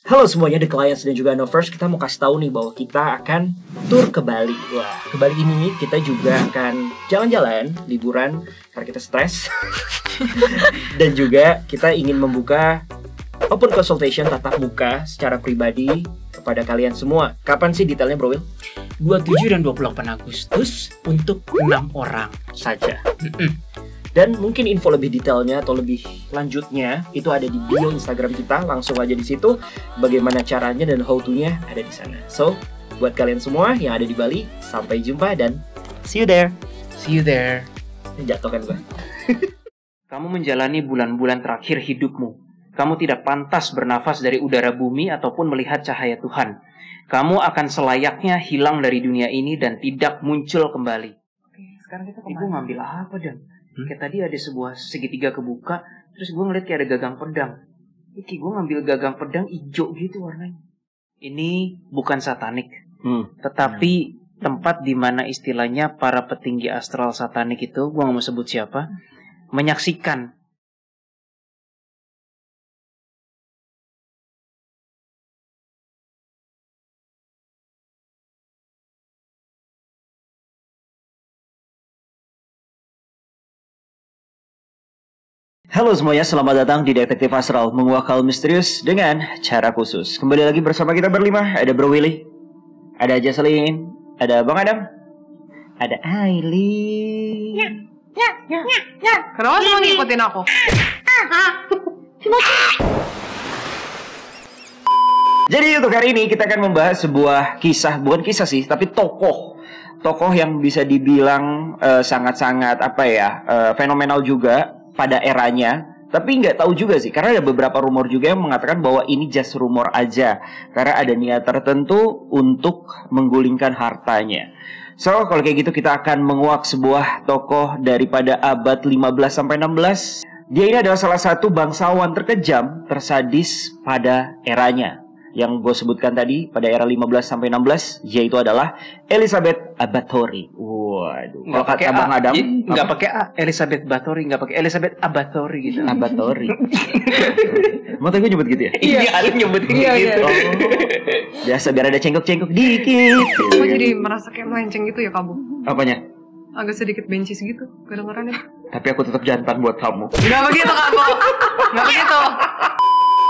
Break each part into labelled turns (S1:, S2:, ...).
S1: Halo semuanya, The Clients dan juga Novers. Kita mau kasih tahu nih bahwa kita akan tur ke Bali. Wah, ke Bali ini kita juga akan jalan-jalan, liburan, karena kita stres. Dan juga kita ingin membuka open consultation tatap muka secara pribadi kepada kalian semua. Kapan sih detailnya, Bro Will?
S2: 27 dan 28 Agustus untuk 6 orang
S1: Saja. Dan mungkin info lebih detailnya atau lebih lanjutnya itu ada di bio Instagram kita. Langsung aja di situ. Bagaimana caranya dan how to-nya ada di sana. So, buat kalian semua yang ada di Bali, sampai jumpa dan see you there.
S2: See you there.
S1: Jatuh kan gue.
S2: Kamu menjalani bulan-bulan terakhir hidupmu. Kamu tidak pantas bernafas dari udara bumi ataupun melihat cahaya Tuhan. Kamu akan selayaknya hilang dari dunia ini dan tidak muncul kembali. Oke, sekarang kita kemana? Ibu ngambil apa, Dan? Kayak tadi ada sebuah segitiga kebuka, terus gue ngeliat kayak ada gagang pedang. Iki gue ngambil gagang pedang hijau gitu warnanya. Ini bukan satanik, tetapi tempat di mana istilahnya para petinggi astral satanik itu, gue gak mau sebut siapa, menyaksikan.
S1: Halo semuanya, selamat datang di Detektif Astral menguak hal misterius dengan cara khusus. Kembali lagi bersama kita berlima. Ada Bro Willy, ada Jaslyn, ada Bang Adam, ada Aileen.
S3: Kenapa semua ngikutin aku?
S1: Jadi untuk hari ini kita akan membahas sebuah kisah, bukan kisah sih, tapi tokoh yang bisa dibilang sangat-sangat fenomenal juga pada eranya. Tapi nggak tahu juga sih, karena ada beberapa rumor juga yang mengatakan bahwa ini just rumor aja, karena ada niat tertentu untuk menggulingkan hartanya. So, kalau kayak gitu kita akan menguak sebuah tokoh daripada abad 15-16. Dia ini adalah salah satu bangsawan terkejam, tersadis pada eranya. Yang gue sebutkan tadi pada era 15-16, yaitu adalah Elizabeth Báthory. Waduh.
S2: Nggak pakai
S1: Bang Adam,
S2: nggak pakai A. Elizabeth Báthory, nggak pakai Elizabeth Báthory gitu.
S1: Báthory. Mau tadi gue nyebut gitu ya?
S2: Iya, Ali nyebut gitu.
S1: Oh, biasa biar ada cengkok-cengkok dikit.
S3: Aku jadi merasa kayak melenceng gitu ya kamu.
S1: Apanya?
S3: Agak sedikit bencis gitu kedengarannya.
S1: Tapi aku tetap jantan buat kamu.
S3: Gak begitu kamu. Gak begitu.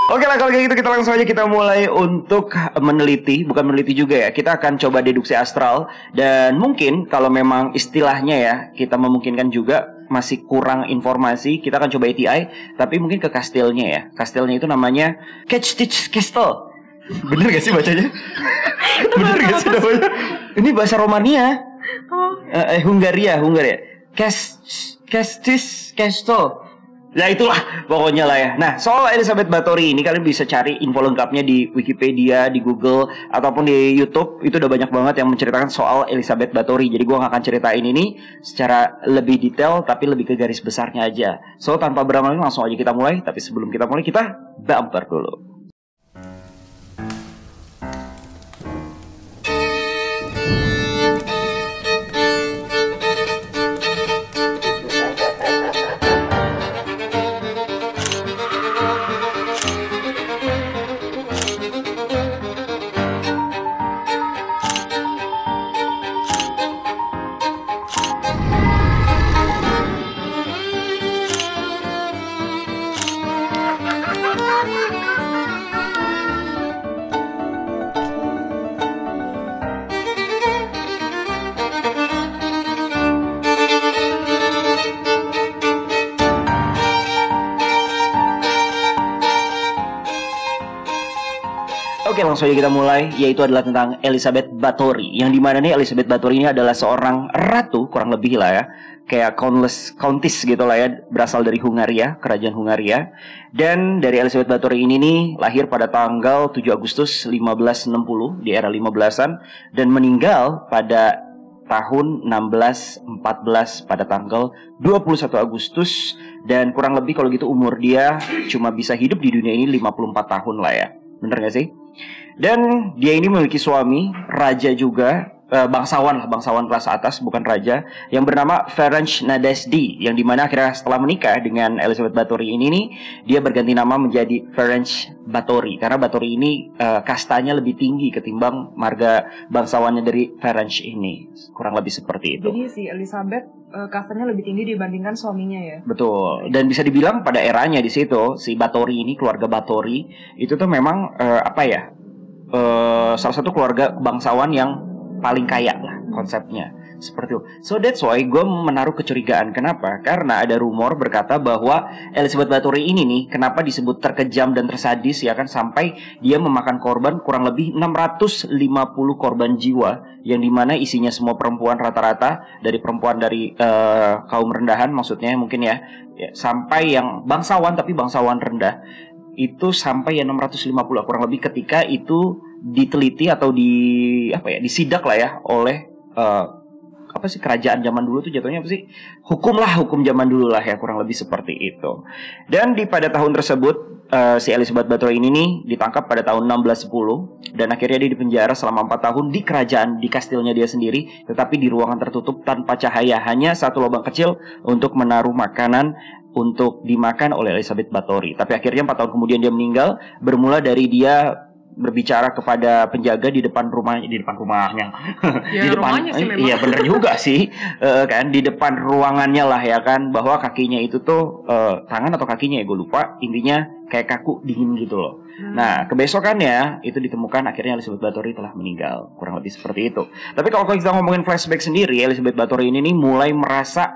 S1: Oke lah, kalau kayak gitu kita langsung aja kita mulai untuk meneliti. Bukan meneliti juga ya, kita akan coba deduksi astral. Dan mungkin kalau memang istilahnya ya, kita memungkinkan juga masih kurang informasi, kita akan coba ATI. Tapi mungkin ke kastilnya ya. Kastilnya itu namanya Kechtich Castle. Bener gak sih bacanya? Bener gak sih namanya? Ini bahasa Romania. Hungaria. Kechtich Castle. Ya itulah pokoknya lah ya. Nah, soal Elizabeth Báthory ini kalian bisa cari info lengkapnya di Wikipedia, di Google, ataupun di YouTube. Itu udah banyak banget yang menceritakan soal Elizabeth Báthory. Jadi gue gak akan ceritain ini secara lebih detail, tapi lebih ke garis besarnya aja. So, tanpa berlama-lama langsung aja kita mulai. Tapi sebelum kita mulai, kita bumper dulu. Oke, langsung aja kita mulai, yaitu adalah tentang Elizabeth Báthory. Yang dimana nih Elizabeth Báthory ini adalah seorang ratu, kurang lebih lah ya, kayak countess gitu lah ya, berasal dari Hungaria, kerajaan Hungaria. Dan dari Elizabeth Báthory ini nih lahir pada tanggal 7 Agustus 1560 di era 15-an dan meninggal pada tahun 1614 pada tanggal 21 Agustus. Dan kurang lebih kalau gitu umur dia cuma bisa hidup di dunia ini 54 tahun lah ya. Bener gak sih? Dan dia ini memiliki suami, raja juga, bangsawan kelas atas, bukan raja, yang bernama Ferenc Nadezhdy, yang dimana akhirnya setelah menikah dengan Elizabeth Báthory ini nih, dia berganti nama menjadi Ferenc Báthory, karena Báthory ini kastanya lebih tinggi ketimbang marga bangsawannya dari Ferenc ini, kurang lebih seperti itu.
S4: Jadi si Elizabeth kastanya lebih tinggi dibandingkan suaminya ya.
S1: Betul, dan bisa dibilang pada eranya di situ si Báthory ini, keluarga Báthory itu tuh memang salah satu keluarga bangsawan yang paling kaya lah konsepnya seperti itu. So that's why gue menaruh kecurigaan. Kenapa? Karena ada rumor berkata bahwa Elizabeth Báthory ini nih, kenapa disebut terkejam dan tersadis ya kan, sampai dia memakan korban kurang lebih 650 korban jiwa, yang dimana isinya semua perempuan rata-rata, dari perempuan dari kaum rendahan maksudnya mungkin ya, sampai yang bangsawan tapi bangsawan rendah. Itu sampai ya 650 kurang lebih, ketika itu diteliti atau disidak lah ya oleh kerajaan zaman dulu tuh jatuhnya apa sih? Hukum zaman dulu lah ya, kurang lebih seperti itu. Dan pada tahun tersebut si Elizabeth Báthory ini nih ditangkap pada tahun 1610 dan akhirnya dia dipenjara selama 4 tahun di kerajaan, di kastilnya dia sendiri, tetapi di ruangan tertutup tanpa cahaya, hanya satu lubang kecil untuk menaruh makanan untuk dimakan oleh Elizabeth Báthory. Tapi akhirnya 4 tahun kemudian dia meninggal, bermula dari dia berbicara kepada penjaga di depan rumahnya,
S3: Ya,
S1: di depan,
S3: rumahnya sih memang.
S1: iya bener juga sih, kan di depan ruangannya lah ya kan, bahwa kakinya itu tuh tangan atau kakinya ya gue lupa, intinya kayak kaku dingin gitu loh. Nah kebesokannya itu ditemukan akhirnya Elizabeth Báthory telah meninggal, kurang lebih seperti itu. Tapi kalau kita ngomongin flashback sendiri, Elizabeth Báthory ini nih mulai merasa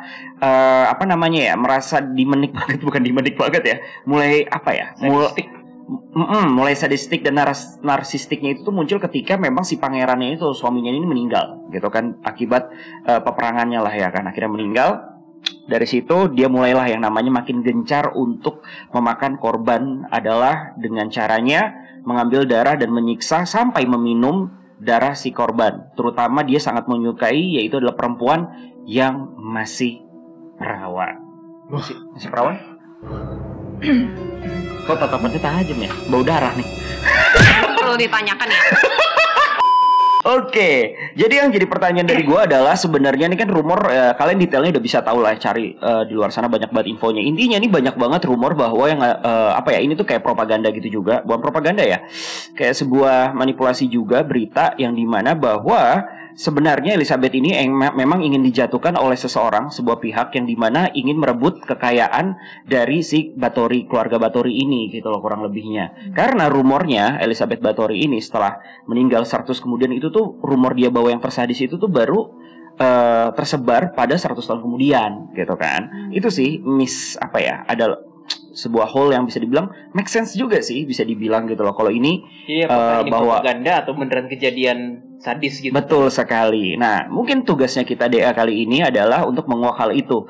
S1: merasa dimenik banget, bukan dimenik banget ya, mulai mulai sadistik dan narsistiknya itu tuh muncul ketika memang si pangerannya itu, suaminya ini meninggal gitu kan, akibat peperangannya lah ya kan, akhirnya meninggal. Dari situ dia mulailah yang namanya makin gencar untuk memakan korban, adalah dengan caranya mengambil darah dan menyiksa sampai meminum darah si korban. Terutama dia sangat menyukai, yaitu adalah perempuan yang masih perawan. Masih perawan? Kok tatapannya tajam ya? Bau darah nih.
S3: Perlu ditanyakan ya.
S1: Oke, jadi yang jadi pertanyaan dari gue adalah sebenarnya ini kan rumor, kalian detailnya udah bisa tahu lah, cari di luar sana banyak banget infonya. Intinya ini banyak banget rumor bahwa yang ini tuh kayak propaganda gitu juga, bukan propaganda ya, kayak sebuah manipulasi juga, berita yang dimana bahwa sebenarnya Elizabeth ini memang ingin dijatuhkan oleh seseorang, sebuah pihak yang dimana ingin merebut kekayaan dari si Báthory, keluarga Báthory ini gitu loh kurang lebihnya. Karena rumornya Elizabeth Báthory ini setelah meninggal 100 kemudian itu tuh rumor dia bahwa yang tersadis itu tuh baru tersebar pada 100 tahun kemudian gitu kan. Itu sih ada sebuah hole yang bisa dibilang make sense juga sih, bisa dibilang gitu loh. Kalau ini bahwa
S2: propaganda atau beneran kejadian sadis gitu.
S1: Betul sekali. Nah, mungkin tugasnya kita DA kali ini adalah untuk menguak hal itu.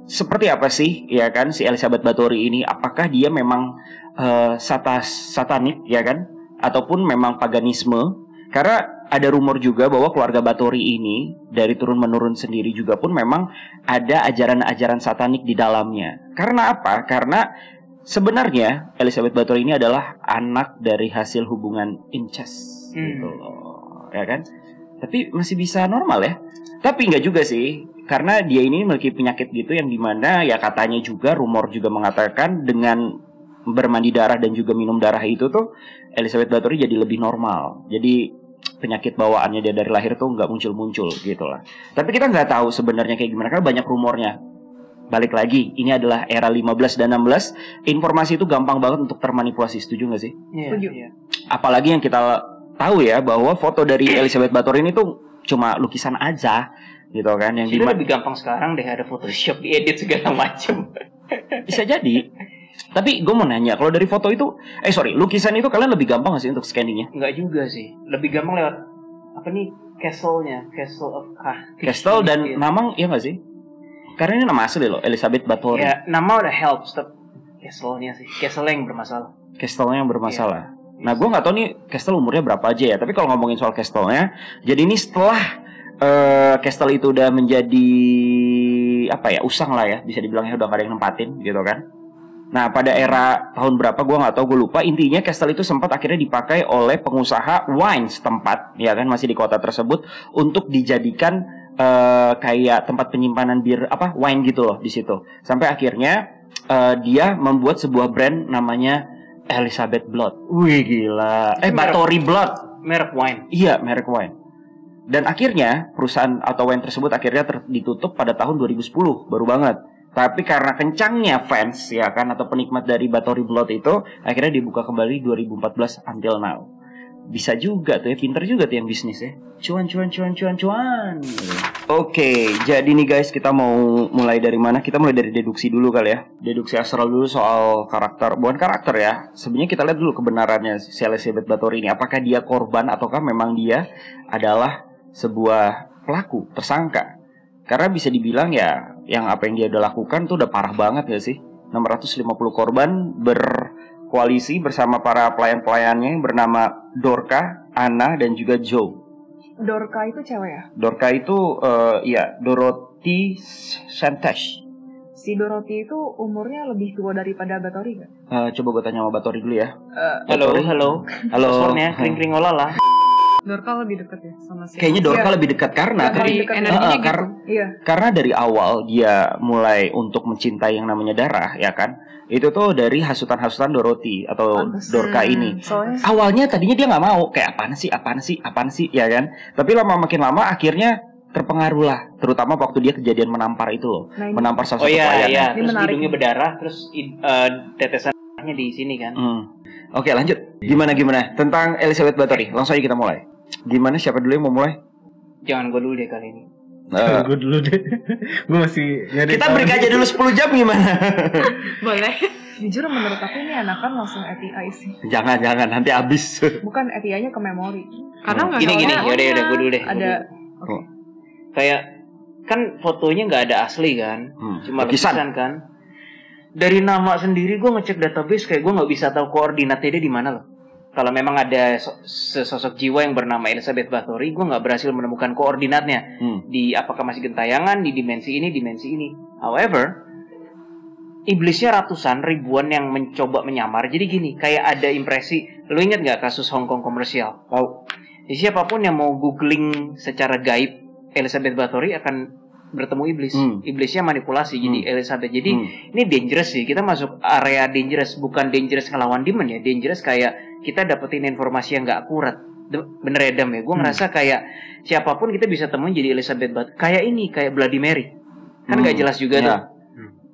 S1: Seperti apa sih ya kan si Elizabeth Báthory ini? Apakah dia memang satanik ya kan, ataupun memang paganisme? Karena ada rumor juga bahwa keluarga Báthory ini dari turun menurun sendiri juga pun memang ada ajaran-ajaran satanik di dalamnya. Karena apa? Karena sebenarnya Elizabeth Báthory ini adalah anak dari hasil hubungan incest gitu loh. Ya kan? Tapi masih bisa normal ya. Tapi enggak juga sih, karena dia ini memiliki penyakit gitu yang dimana ya katanya juga, rumor juga mengatakan dengan bermandi darah dan juga minum darah itu tuh Elizabeth Báthory jadi lebih normal. Jadi penyakit bawaannya dia dari lahir tuh nggak muncul-muncul gitu lah. Tapi kita nggak tahu sebenarnya kayak gimana, karena banyak rumornya. Balik lagi, ini adalah era 15 dan 16, informasi itu gampang banget untuk termanipulasi, setuju nggak sih?
S3: Setuju.
S1: Apalagi yang kita tahu ya, bahwa foto dari Elizabeth Báthory ini tuh cuma lukisan aja gitu kan, yang
S2: lebih gampang sekarang deh, ada Photoshop, diedit segala macam.
S1: Bisa jadi. Tapi gue mau nanya, kalau dari foto itu lukisan itu kalian lebih gampang gak sih untuk scanningnya?
S2: Enggak juga sih, lebih gampang lewat Castle dan
S1: nama ya gak sih? Karena ini nama asli loh, Elizabeth Báthory.
S2: Ya, nama udah helps, tapi Castle-nya sih, Castle yang bermasalah.
S1: Castle-nya yang bermasalah. Nah, gue nggak tahu nih Castle umurnya berapa aja ya. Tapi kalau ngomongin soal Castle-nya, jadi ini setelah Castle itu udah menjadi usang lah ya, bisa dibilangnya udah gak ada yang nempatin gitu kan. Nah, pada era tahun berapa gue nggak tahu, gue lupa. Intinya Castle itu sempat akhirnya dipakai oleh pengusaha wine setempat, ya kan, masih di kota tersebut, untuk dijadikan kayak tempat penyimpanan wine gitu loh di situ. Sampai akhirnya dia membuat sebuah brand namanya Elizabeth Blood. Wih gila. Bathory Blood.
S2: Merek wine.
S1: Iya, merek wine. Dan akhirnya perusahaan atau wine tersebut akhirnya ditutup pada tahun 2010, baru banget. Tapi karena kencangnya fans ya kan atau penikmat dari Bathory Blood itu, akhirnya dibuka kembali 2014 until now. Bisa juga tuh ya, pinter juga tuh yang bisnis ya. Cuan. Oke, jadi nih guys, kita mau mulai dari mana? Kita mulai dari deduksi dulu kali ya. Deduksi astral dulu soal karakter. Bukan karakter ya. Sebenarnya kita lihat dulu kebenarannya si Elizabeth Bathory ini. Apakah dia korban ataukah memang dia adalah sebuah pelaku, tersangka? Karena bisa dibilang ya, yang apa yang dia udah lakukan tuh udah parah banget ya sih. 650 korban berkoalisi bersama para pelayan-pelayannya yang bernama Dorka, Anna, dan juga Joe.
S4: Dorka itu cewek ya?
S1: Dorka itu, Dorothy Santash.
S4: Si Dorothy itu umurnya lebih tua daripada Bathory gak?
S1: Coba gue tanya sama Bathory dulu ya.
S2: Halo.
S1: Halo.
S2: Kring olala.
S4: Dorka lebih dekat ya sama si.
S1: Kayaknya Dorka lebih dekat karena
S3: energinya gitu.
S4: Iya.
S1: karena dari awal dia mulai untuk mencintai yang namanya darah, ya kan? Itu tuh dari hasutan-hasutan Dorothy atau Dorka ini.
S4: Soalnya
S1: Awalnya tadinya dia nggak mau, kayak apaan sih, ya kan? Tapi makin lama akhirnya terpengaruh lah, terutama waktu dia kejadian menampar itu loh,
S4: Nah, ini-
S1: menampar salah satu
S2: Oh iya,
S1: pelayan.
S2: terus
S4: menarik.
S2: hidungnya berdarah, terus tetesannya di sini kan.
S1: Oke, lanjut. Gimana tentang Elizabeth Bathory? Langsung aja kita mulai. Gimana, siapa dulu yang mau mulai?
S2: Jangan gue dulu deh kali ini.
S5: Gue dulu deh. Gue masih nyari.
S1: Kita break aja dulu 10 jam gimana?
S3: Boleh.
S4: jujur menurut aku ini anakan langsung ATI sih.
S1: Jangan nanti habis.
S4: Bukan ATI-nya ke memori.
S3: Karena nggak
S2: Gini,
S3: tahu
S2: yaudah gue dulu deh.
S4: Ada
S2: Kayak kan fotonya nggak ada asli kan, cuma
S1: lukisan.
S2: lukisan kan. Dari nama sendiri gue ngecek database kayak gue nggak bisa tahu koordinatnya dia di mana loh. Kalau memang ada sesosok jiwa yang bernama Elizabeth Bathory, gue nggak berhasil menemukan koordinatnya di apakah masih gentayangan di dimensi ini. However, iblisnya ratusan ribuan yang mencoba menyamar. Jadi gini, kayak ada impresi. Lo ingat nggak kasus Hong Kong komersial? Jadi siapapun yang mau googling secara gaib Elizabeth Bathory akan bertemu iblis. Iblisnya manipulasi jadi Elizabeth. Jadi ini dangerous sih. Kita masuk area dangerous, bukan dangerous ngelawan demon ya. Dangerous kayak kita dapetin informasi yang nggak akurat. Bener ya Dam ya. Gue ngerasa kayak siapapun kita bisa temuin jadi Elizabeth Bathory. Kayak ini, kayak Bloody Mary. Kan nggak jelas juga tuh.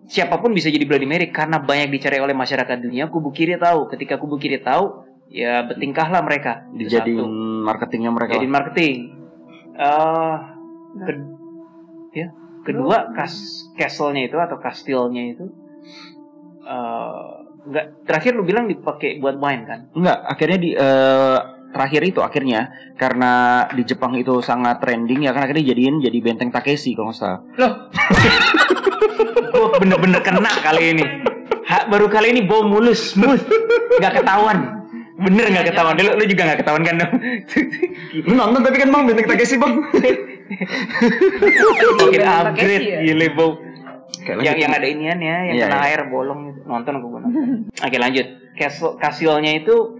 S2: Siapapun bisa jadi Bloody Mary karena banyak dicari oleh masyarakat dunia. Kubu kiri tahu. Ketika kubu kiri tahu, ya bertingkahlah mereka.
S1: Dijadiin marketingnya mereka.
S2: Jadiin marketing. Kedua castle-nya itu atau kastilnya itu enggak, terakhir lu bilang dipakai buat wine kan?
S1: Enggak, akhirnya terakhir itu akhirnya karena di Jepang itu sangat trending ya kan, akhirnya jadi benteng Takeshi kalau nggak salah.
S2: Loh. Gue bener-bener kena kali ini. Baru kali ini bau mulus, nggak ketahuan. Bener nggak ketahuan? Lu juga nggak ketahuan kan?
S1: Lu nonton tapi kan bang benteng Takeshi bang.
S2: Makin upgrade,
S4: ya?
S2: gile bau.
S1: Oke,
S2: Yang ada iniannya, yang
S1: Iya,
S2: kena
S1: iya.
S2: air bolong itu. Nonton gue nonton. Oke lanjut. Kastilnya itu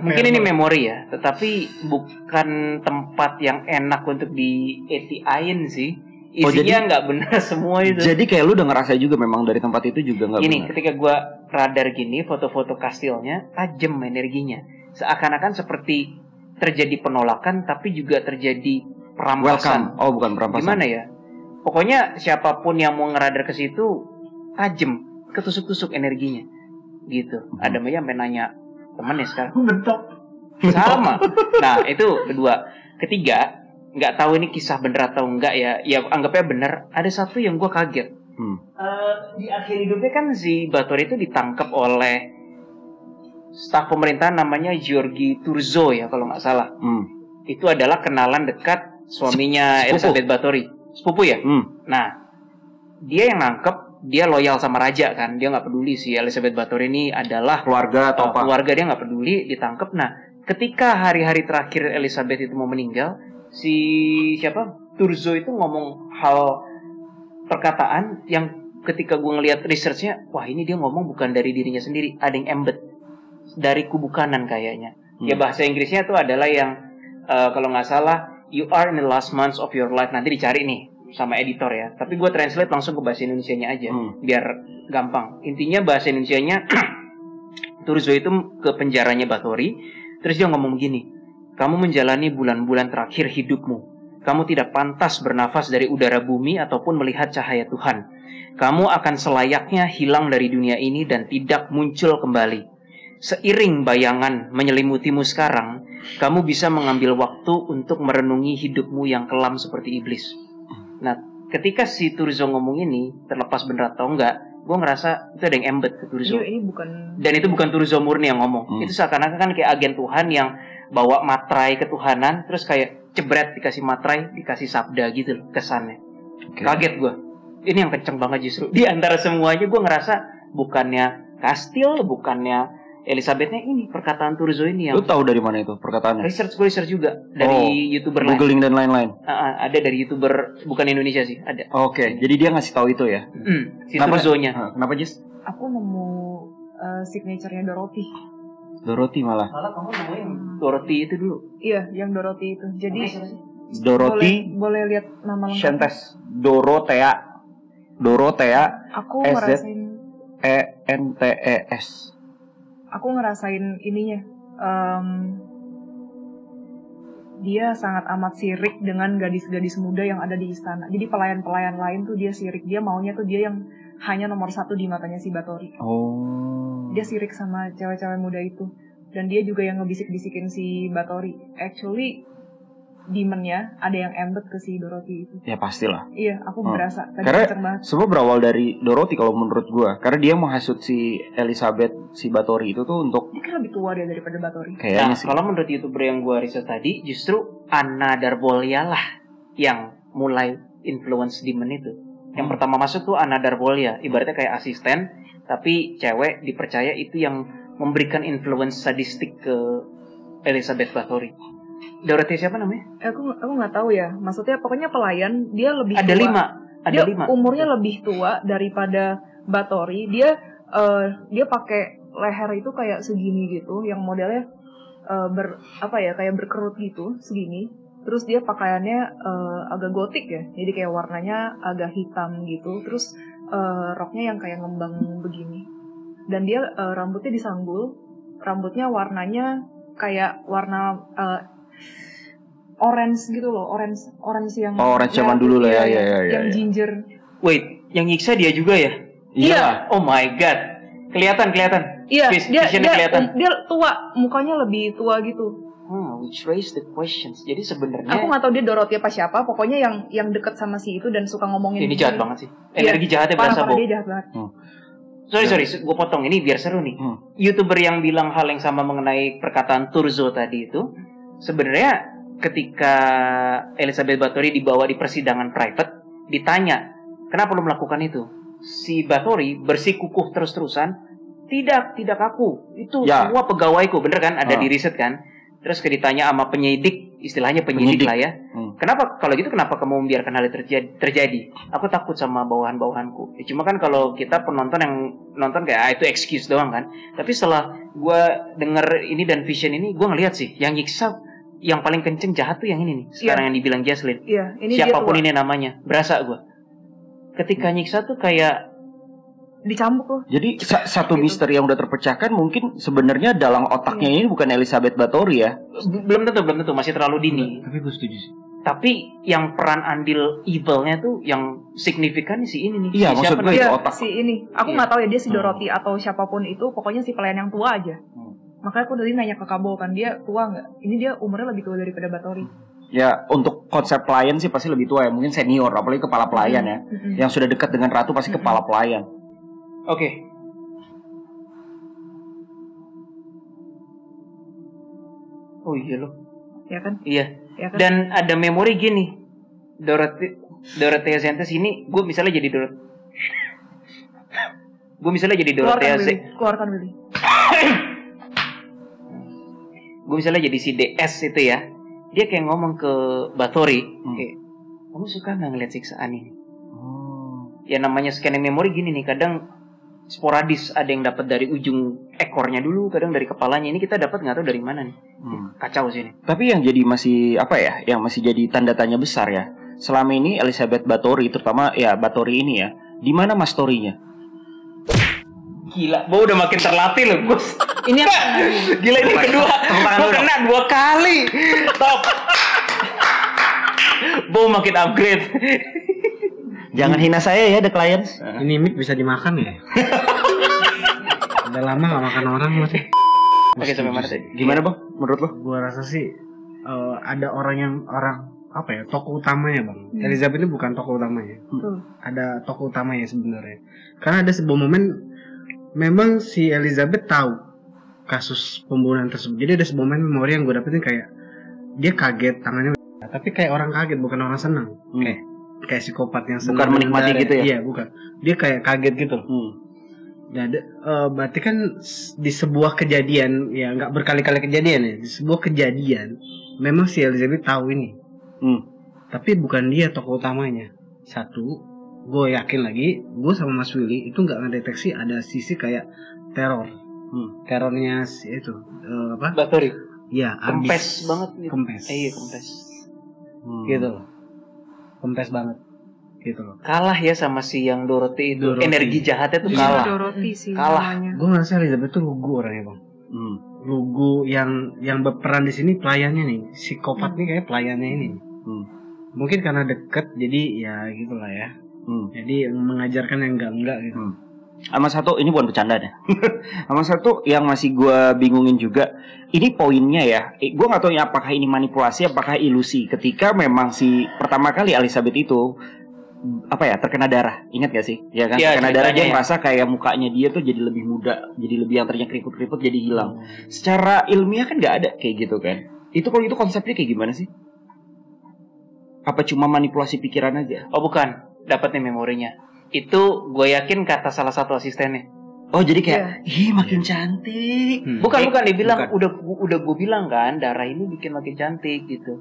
S2: mungkin ini memori ya, tetapi bukan tempat yang enak untuk di ATI-in sih. Isinya nggak benar semua itu.
S1: Jadi kayak lu udah ngerasa juga memang dari tempat itu juga nggak
S2: Gini,
S1: benar.
S2: ketika gua radar gini, foto-foto kastilnya tajam energinya. Seakan-akan seperti terjadi penolakan, tapi juga terjadi perampasan.
S1: Welcome. Oh bukan perampasan.
S2: Gimana ya? Pokoknya siapapun yang mau ngeradar ke situ tajam, ketusuk-tusuk energinya. Gitu. Ada Maya sampai nanya temen ya sekarang.
S5: Bentok.
S2: Sama. Nah, itu kedua. Ketiga, nggak tahu ini kisah bener atau enggak ya. Ya anggapnya bener. Ada satu yang gua kaget. Di akhir hidupnya kan si Bathory itu ditangkap oleh staf pemerintahan namanya Georgi Turzo ya kalau nggak salah. Itu adalah kenalan dekat suaminya
S1: Sepupu.
S2: Elizabeth Bathory. Sepupu ya? Nah, dia yang nangkep, dia loyal sama raja kan. Dia nggak peduli si Elizabeth Bathory ini adalah
S1: Keluarga atau apa?
S2: keluarga, dia nggak peduli, ditangkep. Nah, ketika hari-hari terakhir Elizabeth itu mau meninggal, si Turzo itu ngomong hal perkataan yang ketika gue ngelihat researchnya, wah ini dia ngomong bukan dari dirinya sendiri, ada yang embed dari kubu kanan kayaknya. Ya bahasa Inggrisnya tuh adalah yang kalau nggak salah, you are in the last months of your life. Nanti dicari nih sama editor ya. Tapi gue translate langsung ke bahasa Indonesianya aja, biar gampang. Intinya bahasa Indonesianya, Turzo itu ke penjaranya Bathory, terus dia ngomong begini, kamu menjalani bulan-bulan terakhir hidupmu. Kamu tidak pantas bernafas dari udara bumi ataupun melihat cahaya Tuhan. Kamu akan selayaknya hilang dari dunia ini dan tidak muncul kembali. Seiring bayangan menyelimutimu sekarang, kamu bisa mengambil waktu untuk merenungi hidupmu yang kelam seperti iblis. Nah, ketika si Turzo ngomong ini, terlepas bener atau enggak, gue ngerasa itu ada yang embed ke Turzo.
S4: Iya, ini bukan.
S2: Dan itu bukan Turzo murni yang ngomong. Itu seakan-akan kan kayak agen Tuhan yang bawa matrai ketuhanan, terus kayak jebret dikasih matrai, dikasih sabda gitu loh kesannya. Kaget gue. Ini yang kenceng banget justru. Di antara semuanya gue ngerasa bukannya Kastil, bukannya Elizabethnya, ini perkataan Turzo ini yang.
S1: Lu tahu dari mana itu perkataannya?
S2: Gue research juga dari YouTuber lain.
S1: Googling dan lain-lain.
S2: Ada dari YouTuber bukan Indonesia sih, ada.
S1: Oke, jadi dia ngasih tahu itu ya.
S2: Si Turzo-nya.
S1: Kenapa, Jis?
S4: Aku nemu signature-nya Dorothy.
S1: Dorothy malah.
S2: Malah kamu nemuin Dorothy itu dulu.
S4: Iya, yang Dorothy itu. Jadi
S1: Dorothy
S4: boleh lihat nama lengkapnya.
S1: Shentes Dorothea
S4: Aku ngerasain
S1: ENTES.
S4: Aku ngerasain ininya. Dia sangat amat sirik dengan gadis-gadis muda yang ada di istana. Jadi pelayan-pelayan lain tuh dia sirik. Dia maunya tuh dia yang hanya nomor 1 di matanya si Bathory. Dia sirik sama cewek-cewek muda itu. Dan dia juga yang ngebisik-bisikin si Bathory. Actually, demon-nya ada yang embed ke si Dorothy itu.
S1: Ya pastilah.
S4: Iya, aku berasa.
S1: Karena semua berawal dari Dorothy kalau menurut gua. Karena dia menghasut si Elizabeth, si Bathory itu tuh untuk.
S4: Dia kan lebih tua dia daripada Bathory.
S2: Kayaknya sih. Kalau menurut YouTuber yang gua riset tadi, justru Anna Darbolia lah yang mulai influence demon itu. Yang pertama masuk tuh Anna Darbolia, ibaratnya kayak asisten, tapi cewek dipercaya itu yang memberikan influence sadistik ke Elizabeth Bathory. Dorothy siapa namanya?
S4: Aku nggak tahu ya. Maksudnya pokoknya pelayan, dia lebih
S2: ada
S4: tua.
S2: Ada lima.
S4: Umurnya lebih tua daripada Bathory. Dia pakai leher itu kayak segini gitu, yang modelnya kayak berkerut gitu, segini. Terus dia pakaiannya agak gotik ya. Jadi kayak warnanya agak hitam gitu. Terus roknya yang kayak ngembang begini. Dan dia rambutnya disanggul. Rambutnya warnanya kayak warna orange gitu loh, orange yang
S1: orange zaman dulu lah ya.
S4: Yang ginger.
S2: Wait, yang nyiksa dia juga ya?
S4: Iya.
S2: Oh my god. Kelihatan.
S4: Iya, dia tua, mukanya lebih tua gitu.
S2: Which raised the questions. Jadi sebenarnya
S4: aku nggak tahu dia Dorothy apa siapa, pokoknya yang deket sama si itu dan suka ngomongin.
S2: Ini jahat banget sih. Energi jahatnya berasa, Bo.
S4: Dia jahat banget.
S2: Sorry, gue potong ini biar seru nih. YouTuber yang bilang hal yang sama mengenai perkataan Turzo tadi itu, sebenarnya ketika Elizabeth Bathory dibawa di persidangan private, ditanya, kenapa lo melakukan itu? Si Bathory bersikukuh terus-terusan, tidak aku, itu semua pegawaiku, bener kan? Ada di riset kan? Terus ditanya sama penyidik, istilahnya penyidik lah ya. Kenapa kalau gitu kenapa kamu membiarkan hal itu terjadi? Aku takut sama bawahan-bawahanku. Ya, cuma kan kalau kita penonton yang nonton kayak itu excuse doang kan. Tapi setelah gue denger ini dan vision ini, gue ngeliat sih yang nyiksa yang paling kenceng jahat tuh yang ini nih. Sekarang yang dibilang Jaslyn.
S4: Iya, ini
S2: siapapun ini namanya, berasa gue. Ketika nyiksa tuh kayak
S4: dicambuk loh.
S1: Jadi satu misteri yang udah terpecahkan mungkin sebenarnya dalam otaknya ini bukan Elizabeth Bathory ya.
S2: Belum tentu, masih terlalu dini.
S5: Tapi gue setuju sih.
S2: Tapi yang peran andil evil-nya tuh yang signifikan si ini nih.
S1: Iya, maksud gue itu otak.
S4: Si ini. Aku nggak tahu ya dia si Dorothy atau siapapun itu, pokoknya si pelayan yang tua aja. Makanya aku tadi nanya ke Kabo kan, dia tua nggak? Ini dia umurnya lebih tua daripada Bathory.
S1: Ya, untuk konsep pelayan sih pasti lebih tua ya, mungkin senior, apalagi kepala pelayan ya. Yang sudah dekat dengan ratu pasti kepala pelayan.
S2: Oke. Oh iya loh.
S4: Ya kan?
S2: Iya.
S4: Ya kan?
S2: Dan ada memori gini. Dorothea Zentes ini, gue misalnya jadi Dorothea Zentes.
S4: Keluarkan Willy.
S2: Gue misalnya jadi si DS itu ya. Dia kayak ngomong ke Bathory, kayak, kamu suka nggak ngeliat siksaan ini? Ya namanya scanning memory gini nih, kadang sporadis, ada yang dapat dari ujung ekornya dulu, kadang dari kepalanya. Ini kita dapat nggak tahu dari mana nih. Kacau sih ini.
S1: Tapi yang jadi masih apa ya? Yang masih jadi tanda tanya besar ya. Selama ini Elizabeth Báthory, terutama ya Báthory ini ya, di mana mas story-nya?
S2: Gila, Bo udah makin terlatih loh, Gus.
S3: Ini apa?
S2: Gila, ini kedua. Bo kena 2 kali. Top. Bo makin upgrade.
S1: Jangan hina saya ya, the clients.
S5: Ini mic bisa dimakan ya? Udah lama gak makan orang masih.
S2: Oke, sampai mana tadi?
S1: Gimana bang? Menurut lo?
S5: Gua rasa sih ada orang apa ya, tokoh utamanya bang. Elizabeth ini bukan tokoh utamanya. Ada tokoh utamanya sebenarnya. Karena ada sebuah momen memang si Elizabeth tahu kasus pembunuhan tersebut. Jadi ada sebuah momen memori yang gue dapetin kayak dia kaget tangannya, tapi kayak orang kaget, bukan orang senang. Kayak psikopat yang senang.
S1: Bukan menikmati gitu ya?
S5: Iya, bukan. Dia kayak kaget gitu. Berarti kan di sebuah kejadian, ya nggak berkali-kali kejadian ya, di sebuah kejadian memang si Elizabeth tahu ini. Tapi bukan dia tokoh utamanya. Satu, gue yakin lagi, gue sama Mas Willy itu nggak ngedeteksi ada sisi kayak teror. Terornya itu apa?
S2: Báthory.
S5: Ya,
S2: Kempes banget gitu.
S5: Kempes.
S2: Iya, kempes.
S5: Gitu loh. Kempes banget. Gitu loh.
S2: Kalah ya sama si yang Dorothy itu.
S5: Dorothy.
S2: Energi jahatnya tuh
S3: Iya,
S2: kalah.
S3: Dorothy sih
S2: Kalah.
S3: namanya.
S5: Gue ngerasa Elizabeth tuh lugu orangnya bang. Lugu yang berperan di sini pelayannya nih. Psikopat nih kayak pelayannya ini. Mungkin karena deket jadi ya gitulah ya. Jadi mengajarkan yang enggak gitu.
S1: Sama satu, ini bukan bercanda deh. Sama satu yang masih gue bingungin juga, ini poinnya ya. Gue nggak tahu ya apakah ini manipulasi, apakah ilusi. Ketika memang si pertama kali Elizabeth itu apa ya, terkena darah, ingat gak sih? Ya kan,
S2: Ya,
S1: terkena darah dia
S2: ya.
S1: merasa kayak mukanya dia tuh jadi lebih muda, jadi lebih yang tadinya keriput-keriput jadi hilang. Secara ilmiah kan nggak ada kayak gitu kan? Itu kalau itu konsepnya kayak gimana sih? Apa cuma manipulasi pikiran aja?
S2: Oh bukan, dapat nih memorinya. Itu gue yakin kata salah satu asistennya.
S1: Oh jadi kayak, ih makin cantik.
S2: Bukan dia bilang udah gue bilang kan darah ini bikin makin cantik gitu.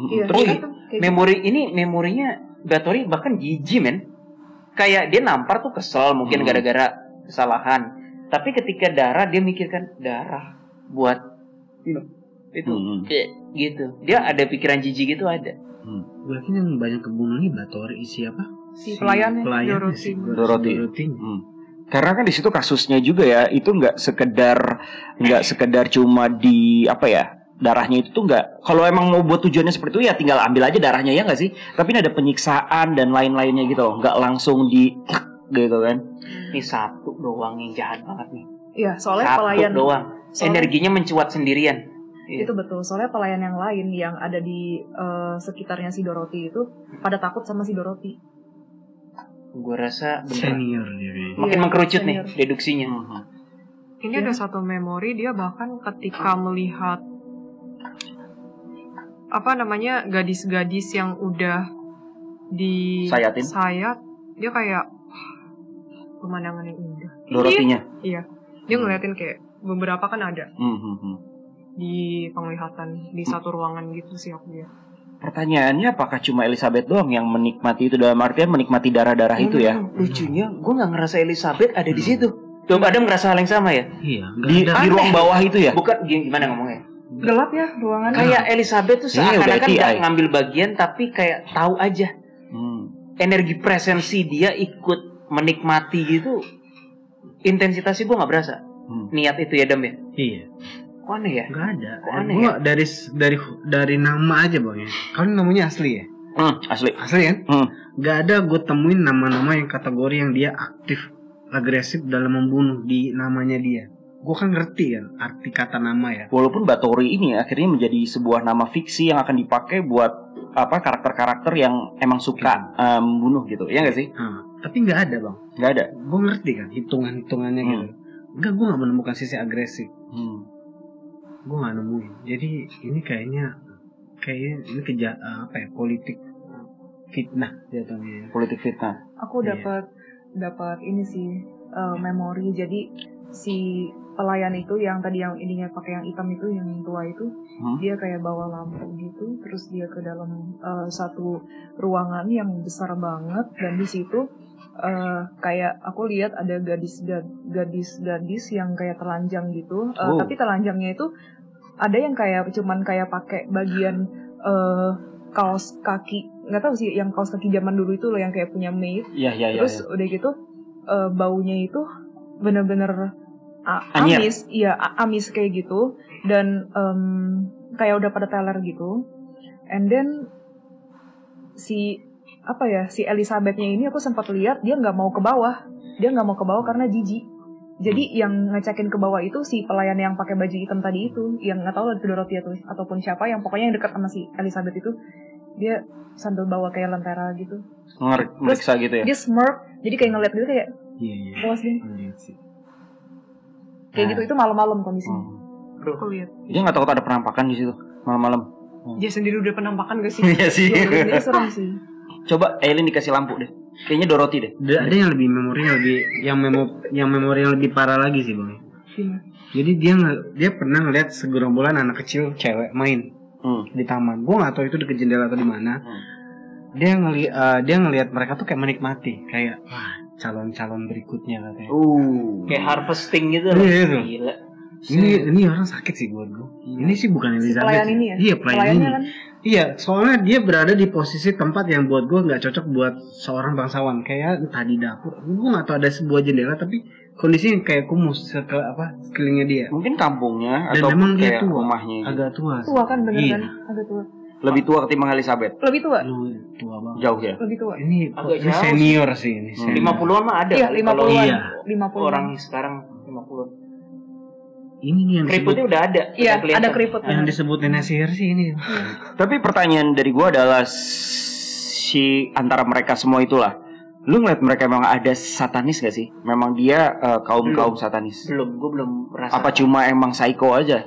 S4: Iya,
S2: Terus
S4: kan tuh kayak
S2: memorinya Báthory bahkan jijik men. Kayak dia nampar tuh kesel mungkin gara-gara kesalahan. Tapi ketika darah dia mikirkan darah buat itu gitu. Dia ada pikiran jijik gitu ada.
S5: Gue yakin yang banyak kebunuh nih Báthory siapa?
S4: si pelayannya
S5: Pelayan
S1: Dorothy. Karena kan di situ kasusnya juga ya, itu nggak sekedar cuma di apa ya, darahnya itu tuh nggak, kalau emang mau buat tujuannya seperti itu ya tinggal ambil aja darahnya ya nggak sih, tapi ini ada penyiksaan dan lain-lainnya gitu loh, nggak langsung di gitu kan.
S2: Ini satu doang yang jahat banget nih.
S4: Iya, soalnya
S2: Satu
S4: pelayan
S2: doang.
S4: soalnya-
S2: Energinya mencuat sendirian.
S4: itu betul. Soalnya pelayan yang lain yang ada di sekitarnya si Dorothy itu pada takut sama si Dorothy.
S2: Gue rasa bener.
S5: Senior dia kayaknya.
S2: Makin
S4: Iya,
S2: mengkerucut nih
S4: senior.
S2: deduksinya.
S3: Ini ada satu memori dia bahkan ketika melihat apa namanya gadis-gadis yang udah di
S1: Sayatin.
S3: sayat, dia kayak "Wah, pemandangan yang indah."
S1: Dorothy-nya.
S3: Iya, dia ngeliatin kayak beberapa kan ada
S1: Hmm.
S3: di penglihatan di satu ruangan gitu sih aku dia.
S1: Pertanyaannya apakah cuma Elizabeth doang yang menikmati itu, dalam artian menikmati darah-darah itu ya?
S2: Lucunya, gue nggak ngerasa Elizabeth ada di situ. Coba Adam ngerasa hal yang sama ya?
S5: Iya,
S1: Di ruang bawah itu ya?
S2: Bukan gimana ngomongnya?
S4: Gelap ya ruangannya.
S2: Kayak Elizabeth tuh
S1: Ini udah
S2: seakan-akan
S1: TI.
S2: nggak ngambil bagian tapi kayak tahu aja. Energi presensi dia ikut menikmati gitu. Intensitasnya gue nggak berasa. Niat itu ya Dam ya?
S5: Iya.
S2: Kok aneh ya?
S5: Nggak ada.
S2: Kok aneh
S5: Gua
S2: ya?
S5: dari nama aja bang ya. Kan namanya asli ya.
S1: Asli.
S5: Asli kan? Nggak ada gue temuin nama-nama yang kategori yang dia aktif agresif dalam membunuh di namanya dia. Gue kan ngerti kan arti kata nama ya.
S1: Walaupun Báthory ini akhirnya menjadi sebuah nama fiksi yang akan dipakai buat apa karakter-karakter yang emang suka membunuh gitu, ya nggak sih?
S5: Tapi nggak ada bang.
S1: Nggak ada.
S5: Gue ngerti kan hitungannya gitu. Enggak, gue nggak menemukan sisi agresif. Gue nggak nemuin. Jadi ini kayaknya ini apa ya, politik fitnah jatuhnya.
S1: Politik fitnah.
S4: Aku
S5: Iya.
S4: dapat ini sih memori. Jadi si pelayan itu yang tadi yang ininya pakai yang hitam itu, yang tua itu, dia kayak bawa lampu gitu, terus dia ke dalam satu ruangan yang besar banget, dan di situ kayak aku lihat ada gadis-gadis yang kayak telanjang gitu, tapi telanjangnya itu ada yang kayak cuman kayak pakai bagian kaos kaki, nggak tahu sih, yang kaos kaki zaman dulu itu loh yang kayak punya maid. Terus udah gitu baunya itu bener-bener amis, iya amis kayak gitu, dan kayak udah pada teler gitu. And then si Elizabeth-nya ini aku sempat lihat dia nggak mau ke bawah karena jijik. Jadi yang ngecekin ke bawah itu si pelayan yang pakai baju hitam tadi itu, yang nggak tahu itu Dorothy ataupun siapa, yang pokoknya yang dekat sama si Elizabeth itu, dia sambil bawa kayak lentera gitu.
S1: Meriksa gitu ya?
S4: Dia smirk, jadi kayak ngeliat gitu kayak puas deh. Kayak gitu, itu malam-malam kondisinya.
S3: Aku lihat.
S1: Dia nggak takut ada penampakan di situ malam-malam?
S3: Dia sendiri udah penampakan gak sih?
S1: Iya sih.
S4: Dia serem sih.
S1: Coba Eileen dikasih lampu deh. Kayaknya Dorothy deh.
S5: Ada yang lebih memori yang lebih parah lagi sih bang. Jadi dia pernah ngeliat segerombolan anak kecil cewek main di taman. Gue nggak tahu itu di jendela atau di mana. Dia ngeliat mereka tuh kayak menikmati, kayak wah calon-calon berikutnya katanya.
S2: Kayak harvesting gitu.
S5: Iya itu.
S2: Gila.
S5: Ini orang sakit sih buat gue. Ini sih bukan Elizabeth.
S4: Pelayan ini ya?
S5: Iya pelayan ini.
S4: Kan?
S5: Iya, soalnya dia berada di posisi tempat yang buat gue nggak cocok buat seorang bangsawan. Kayak entah di dapur. Gue nggak tahu ada sebuah jendela tapi kondisinya kayak kumuh sekelilingnya dia.
S1: Mungkin kampungnya
S5: dan
S1: atau
S5: memang dia
S1: kayak
S5: tua,
S1: rumahnya gitu.
S5: agak tua.
S4: Tua kan bener
S5: iya.
S4: kan? Agak tua.
S1: Lebih tua ketimbang Elizabeth.
S4: Lebih tua.
S5: Tua banget.
S1: Jauh ya.
S4: Lebih tua.
S5: Ini
S2: agak
S5: ini senior sih ini.
S2: 50-an mah ada.
S4: Iya, 50-an.
S5: Iya.
S4: 50-an.
S2: Orang sekarang 50-an.
S5: Ini yang
S2: Keriputnya udah ada.
S4: Iya,
S2: kelihatan.
S4: ada keriput.
S5: yang disebutin sihir sih ini.
S1: Tapi pertanyaan dari gue adalah si antara mereka semua itulah. Lu ngeliat mereka memang ada satanis gak sih? Memang dia kaum satanis?
S2: Gue belum merasa.
S1: Apa cuma emang psycho aja?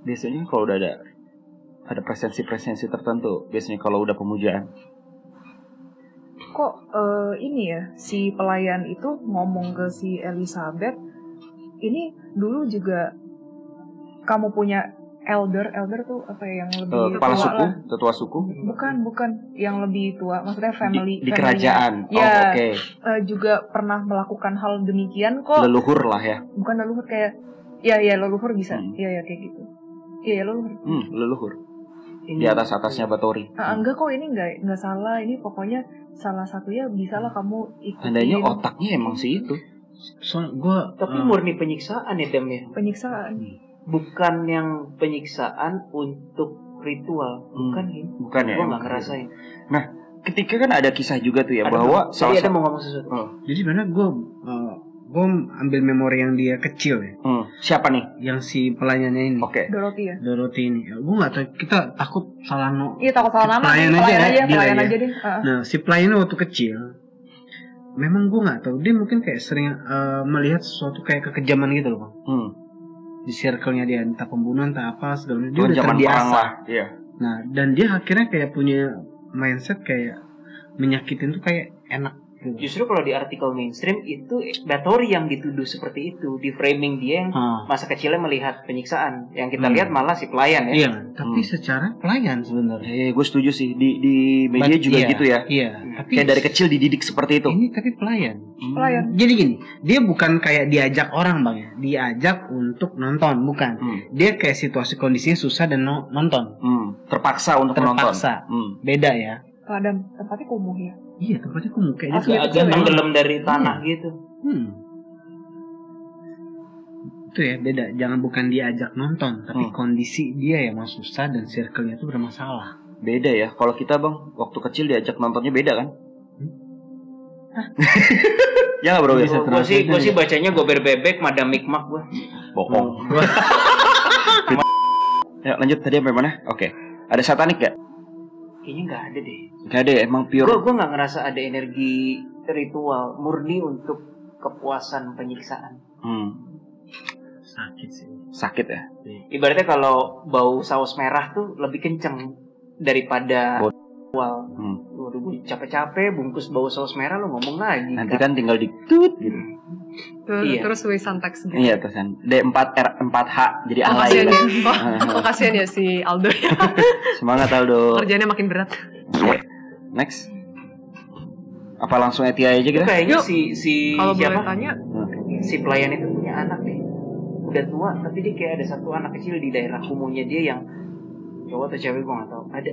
S1: Biasanya kalau udah ada presensi tertentu, biasanya kalau udah pemujaan.
S4: Kok ini ya, si pelayan itu ngomong ke si Elizabeth, ini dulu juga kamu punya elder tuh apa ya, yang lebih
S1: kepala
S4: tua
S1: suku,
S4: lah.
S1: tetua suku?
S4: Bukan yang lebih tua, maksudnya family
S1: di kerajaan.
S4: Ya,
S1: Oke.
S4: juga pernah melakukan hal demikian kok.
S1: Leluhur lah ya.
S4: Bukan leluhur, kayak ya leluhur bisa. Iya kayak gitu. Iya leluhur.
S1: Leluhur. Di atasnya Bathory.
S4: Enggak kok, ini enggak salah, ini pokoknya salah satunya bisa lah kamu ikutin.
S1: Tandanya otaknya emang sih itu.
S2: Tapi murni penyiksaan ya Dam ya.
S4: Penyiksaan.
S2: Bukan yang penyiksaan untuk ritual, bukan ya?
S1: Bukan ya.
S2: Gue nggak ngerasain.
S1: Nah, ketika kan ada kisah juga tuh ya bahwa
S2: ada mau ngomong sesuatu.
S5: Jadi sebenarnya gue ambil memori yang dia kecil ya.
S1: Siapa nih?
S5: Yang si pelayannya ini.
S1: Oke.
S4: Dorothy ya.
S5: Dorothy ini. Gue nggak tahu, kita takut salah
S4: Iya, takut salah nama.
S5: Pelayan aja
S4: deh.
S5: Nah, si pelayannya waktu kecil, memang gue nggak tahu, dia mungkin kayak sering melihat sesuatu kayak kekejaman gitu loh bang. Di circle-nya dia, entah pembunuhan, entah apa segala macam. Dia udah terbiasa.
S1: Iya.
S5: Nah, dan dia akhirnya kayak punya mindset kayak menyakitin tuh kayak enak.
S2: Justru kalau di artikel mainstream itu Bathory yang dituduh seperti itu, di framing dia yang masa kecilnya melihat penyiksaan. Yang kita lihat malah si pelayan ya.
S5: Iya, tapi secara pelayan sebenarnya.
S1: Gue setuju sih, di media juga gitu ya.
S5: Iya, tapi
S1: kayak dari kecil dididik seperti itu.
S5: Ini tapi pelayan.
S4: Pelayan.
S5: Jadi gini, dia bukan kayak diajak orang bang ya, diajak untuk nonton, bukan. Dia kayak situasi kondisinya susah dan nonton.
S1: Terpaksa untuk nonton.
S5: Beda ya.
S4: Padahal tempatnya kumuh ya.
S5: Iya, tempatnya kumuh kayak
S2: agak tenggelam dari tanah gitu.
S5: Itu ya beda. Jangan bukan diajak nonton, tapi kondisi dia yang masih susah dan circle-nya itu bermasalah.
S1: Beda ya. Kalau kita bang, waktu kecil diajak nontonnya beda kan? Ya nggak bro?
S2: Gue sih bacanya Gober Bebek, Madam Mikmak gue.
S1: Bohong. Ya lanjut, tadi sampai mana? Oke. Ada satanik gak?
S2: Kayaknya nggak ada deh.
S1: Nggak ada, emang pure.
S2: Gue nggak ngerasa ada energi ritual murni untuk kepuasan penyiksaan.
S5: Sakit sih.
S1: Sakit ya.
S2: Ibaratnya kalau bau saus merah tuh lebih kenceng daripada ritual. Waduh, gue capek-capek bungkus bau saus merah lo ngomong lagi.
S1: Nanti kan tinggal ditut gitu.
S2: Iya.
S3: Terus tulisan teks gitu.
S1: Iya tuh kan. D4R4H jadi
S3: Oh,
S1: alay.
S3: kasihan ya.
S1: gitu.
S3: Oh, kasihan ya si Aldo ya.
S1: Semangat Aldo.
S3: Kerjanya makin berat.
S1: Next. Apa langsung ETI aja
S2: Itu
S1: kita?
S2: kayaknya
S3: Yuk.
S2: si
S3: Kalau boleh
S2: siapa?
S3: tanya,
S2: Si pelayan itu punya anak deh. Udah tua, tapi dia kayak ada satu anak kecil di daerah kumuhnya dia yang cowok atau cewek gue nggak tahu. Ada.